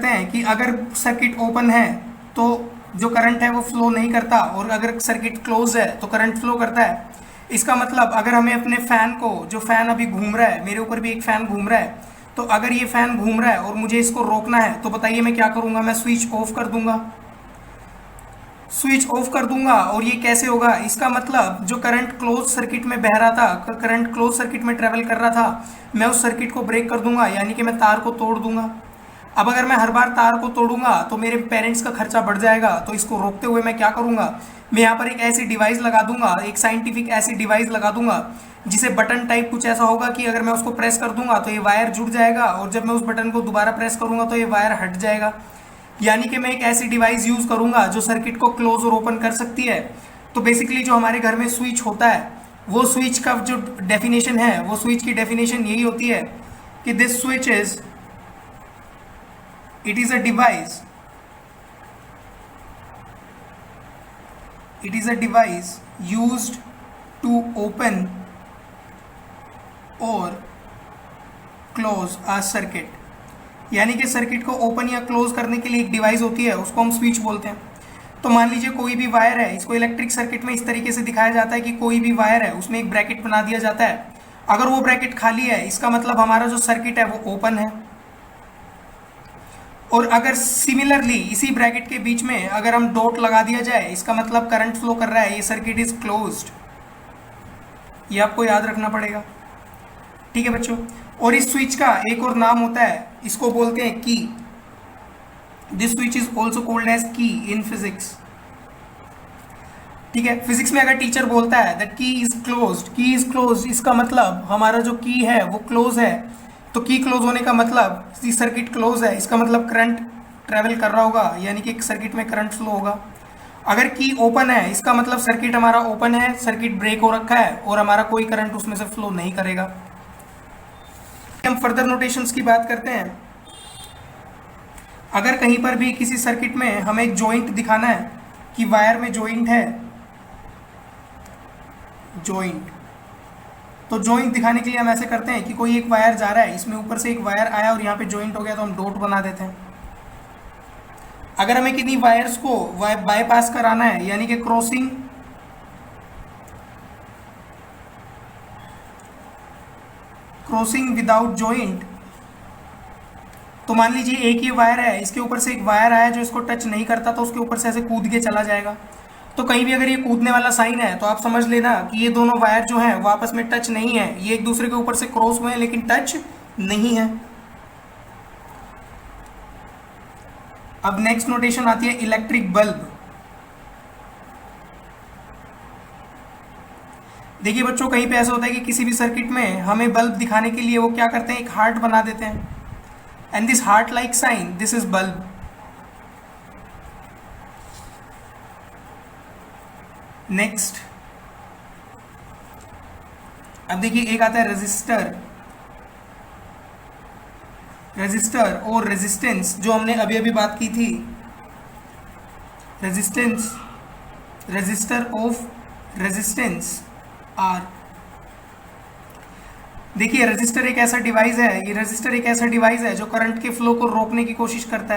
हैं, कि अगर सर्किट ओपन है तो जो करंट है वो फ्लो नहीं करता, और अगर सर्किट क्लोज है तो करंट फ्लो करता है। इसका मतलब अगर हमें अपने फैन को, जो फैन अभी घूम रहा है, मेरे ऊपर भी एक फैन घूम रहा है, तो अगर ये फैन घूम रहा है और मुझे इसको रोकना है तो बताइए मैं क्या करूंगा, मैं स्विच ऑफ कर दूंगा, और ये कैसे होगा, इसका मतलब जो करंट क्लोज सर्किट में बह रहा था, करंट क्लोज सर्किट में ट्रेवल कर रहा था, मैं उस सर्किट को ब्रेक कर दूंगा, यानी कि मैं तार को तोड़ दूंगा। अब अगर मैं हर बार तार को तोड़ूंगा तो मेरे पेरेंट्स का खर्चा बढ़ जाएगा, तो इसको रोकते हुए मैं क्या करूंगा, मैं यहाँ पर एक ऐसी डिवाइस लगा दूंगा, एक साइंटिफिक ऐसी डिवाइस लगा दूंगा जिसे बटन टाइप कुछ ऐसा होगा कि अगर मैं उसको प्रेस कर दूंगा तो ये वायर जुड़ जाएगा, और जब मैं उस बटन को दोबारा प्रेस करूंगा तो ये वायर हट जाएगा। यानी कि मैं एक ऐसी डिवाइस यूज करूंगा जो सर्किट को क्लोज और ओपन कर सकती है। तो बेसिकली जो हमारे घर में स्विच होता है, वो स्विच का जो डेफिनेशन है, वो स्विच की डेफिनेशन यही होती है कि this switch is, it is a device used to open or close a circuit। यानी कि सर्किट को ओपन या क्लोज करने के लिए एक डिवाइस होती है, उसको हम स्विच बोलते हैं। तो मान लीजिए कोई भी वायर है, इसको इलेक्ट्रिक सर्किट में इस तरीके से दिखाया जाता है कि कोई भी वायर है उसमें एक ब्रैकेट बना दिया जाता है। अगर वो ब्रैकेट खाली है, इसका मतलब हमारा जो सर्किट है वो ओपन है, और अगर सिमिलरली इसी ब्रैकेट के बीच में अगर हम डॉट लगा दिया जाए, इसका मतलब करंट फ्लो कर रहा है, ये सर्किट इज क्लोज्ड। ये आपको याद रखना पड़ेगा, ठीक है बच्चों। और इस स्विच का एक और नाम होता है, इसको बोलते हैं key. This switch is also called as key in physics, ठीक है। फिजिक्स में अगर टीचर बोलता है दैट की इज क्लोज्ड, इसका मतलब हमारा जो की है वो क्लोज है। तो की क्लोज होने का मतलब सर्किट क्लोज है, इसका मतलब करंट ट्रेवल कर रहा होगा, यानी कि सर्किट में करंट फ्लो होगा। अगर की ओपन है, इसका मतलब सर्किट हमारा ओपन है, सर्किट ब्रेक हो रखा है और हमारा कोई करंट उसमें से फ्लो नहीं करेगा। हम फर्दर नोटेशंस की बात करते हैं। अगर कहीं पर भी किसी सर्किट में हमें एक जॉइंट दिखाना है कि वायर में जॉइंट है, तो जॉइंट दिखाने के लिए हम ऐसे करते हैं कि कोई एक वायर जा रहा है, इसमें ऊपर से एक वायर आया और यहाँ पे जॉइंट हो गया, तो हम डॉट बना देते हैं। अगर हमें किन्हीं वायर्स को बाईपास कराना है, यानी कि क्रॉसिंग विदाउट जॉइंट, तो मान लीजिए एक ही वायर है, इसके ऊपर से एक वायर आया जो इसको टच नहीं करता, तो उसके ऊपर से ऐसे कूद के चला जाएगा। तो कहीं भी अगर ये कूदने वाला साइन है तो आप समझ लेना कि ये दोनों वायर जो हैं वो आपस में टच नहीं है, ये एक दूसरे के ऊपर से क्रॉस हुए हैं लेकिन टच नहीं है। अब नेक्स्ट नोटेशन आती है इलेक्ट्रिक बल्ब। देखिए बच्चों, कहीं पे ऐसा होता है कि किसी भी सर्किट में हमें बल्ब दिखाने के लिए वो क्या करते हैं, एक हार्ट बना देते हैं, and this heart like sign, this is bulb. Next, अब देखिए एक आता है रजिस्टर और रेजिस्टेंस, जो हमने अभी अभी बात की थी। Register of resistance R. देखिए रजिस्टर एक ऐसा डिवाइस है, ये रजिस्टर एक ऐसा डिवाइस है जो करंट के फ्लो को रोकने की कोशिश करता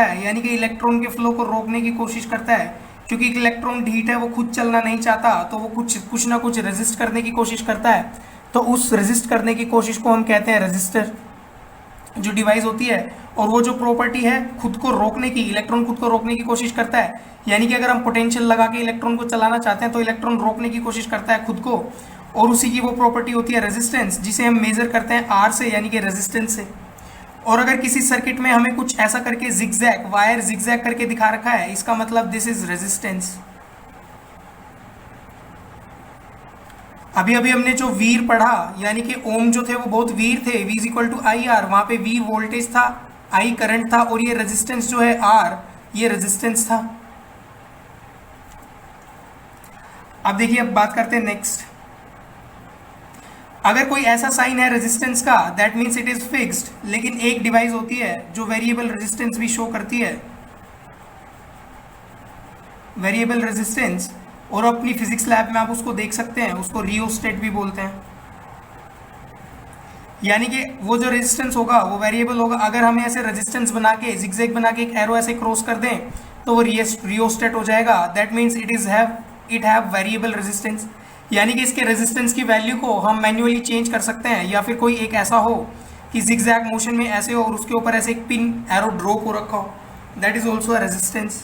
है, यानी कि इलेक्ट्रॉन के फ्लो को रोकने की कोशिश करता है। क्योंकि इलेक्ट्रॉन हीट है, वो खुद चलना नहीं चाहता, तो वो कुछ ना कुछ रेजिस्ट करने की कोशिश करता है। तो उस रेजिस्ट करने की कोशिश को हम कहते हैं रजिस्टर, जो डिवाइस होती है। और वो जो प्रॉपर्टी है खुद को रोकने की, इलेक्ट्रॉन खुद को रोकने की कोशिश करता है। यानी कि अगर हम पोटेंशियल लगा के इलेक्ट्रॉन को चलाना चाहते हैं तो इलेक्ट्रॉन रोकने की कोशिश करता है खुद को, और उसी की वो प्रॉपर्टी होती है रेजिस्टेंस, जिसे हम मेजर करते हैं आर से यानी कि रेजिस्टेंस से। और अगर किसी सर्किट में हमें कुछ ऐसा करके जिगजैग वायर जिगजैग करके दिखा रखा है, इसका मतलब दिस इज रेजिस्टेंस। अभी अभी हमने जो वीर पढ़ा यानी कि ओम जो थे वो बहुत वीर थे, V equal to I R, वहां पे V वोल्टेज था, I करंट था और ये रेजिस्टेंस जो है R ये रेजिस्टेंस था। अब देखिए, अब बात करते हैं नेक्स्ट। अगर कोई ऐसा साइन है रेजिस्टेंस का that means it is fixed, लेकिन एक डिवाइस होती है जो वेरिएबल रेजिस्टेंस भी शो करती है, वेरिएबल रेजिस्टेंस, और अपनी फिजिक्स लैब में आप उसको देख सकते हैं, उसको रियोस्टेट भी बोलते हैं। यानी कि वो जो रेजिस्टेंस होगा वो वेरिएबल होगा। अगर हमें ऐसे रेजिस्टेंस बना के जिगजैग बना के एक एरो ऐसे क्रॉस कर दें तो वो रियोस्टेट हो जाएगा। That means it have variable resistance, यानी कि इसके रेजिस्टेंस की वैल्यू को हम मैन्युअली चेंज कर सकते हैं, या फिर कोई एक ऐसा हो कि जिगजैग मोशन में ऐसे हो और उसके ऊपर ऐसे एक पिन एरो ड्रॉप हो रखा हो, that is also a resistance,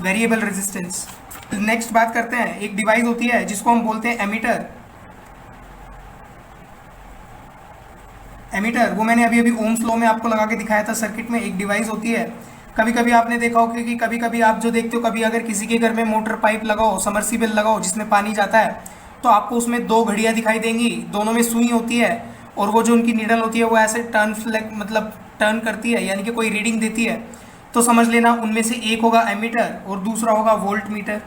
variable resistance. Next बात करते हैं, एक डिवाइस होती है जिसको हम बोलते हैं एमीटर। एमीटर वो मैंने अभी अभी ओम्स लॉ में आपको लगा के दिखाया था सर्किट में, एक डिवाइस होती है। कभी कभी आपने देखा हो कि कभी कभी आप जो देखते हो, कभी अगर किसी के घर में मोटर पाइप लगाओ, समरसीबल लगाओ जिसमें पानी जाता है, तो आपको उसमें दो घड़ियां दिखाई देंगी, दोनों में सुई होती है और वो जो उनकी नीडल होती है वो ऐसे टर्न करती है, यानी कि कोई रीडिंग देती है। तो समझ लेना उनमें से एक होगा एमीटर और दूसरा होगा वोल्ट मीटर।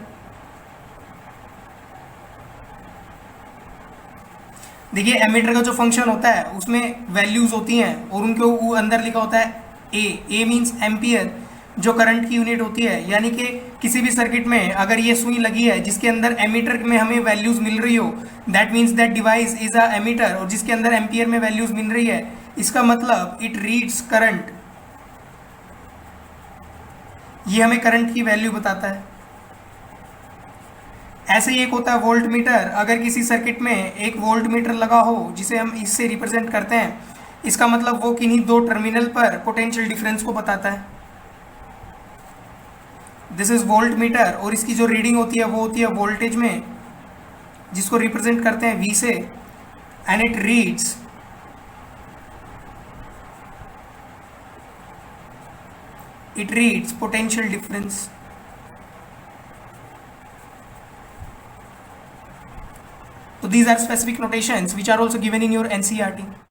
देखिए, एमीटर का जो फंक्शन होता है उसमें वैल्यूज होती हैं और उनके अंदर लिखा होता है ए मीन्स एम्पियर, जो करंट की यूनिट होती है। यानी कि किसी भी सर्किट में अगर ये सुई लगी है जिसके अंदर एमीटर में हमें वैल्यूज मिल रही हो, that means that device is a ammeter, और जिसके अंदर एम्पियर में वैल्यूज मिल रही है, इसका मतलब इट रीड्स करंट, ये हमें करंट की वैल्यू बताता है। ऐसे ही एक होता है वोल्ट मीटर। अगर किसी सर्किट में एक वोल्ट मीटर लगा हो जिसे हम इससे रिप्रेजेंट करते हैं, इसका मतलब वो किन्हीं दो टर्मिनल पर पोटेंशियल डिफरेंस को बताता है। दिस इज वोल्ट मीटर, और इसकी जो रीडिंग होती है वो होती है वोल्टेज में, जिसको रिप्रेजेंट करते हैं V से, and it reads potential difference. So these are specific notations which are also given in your NCERT.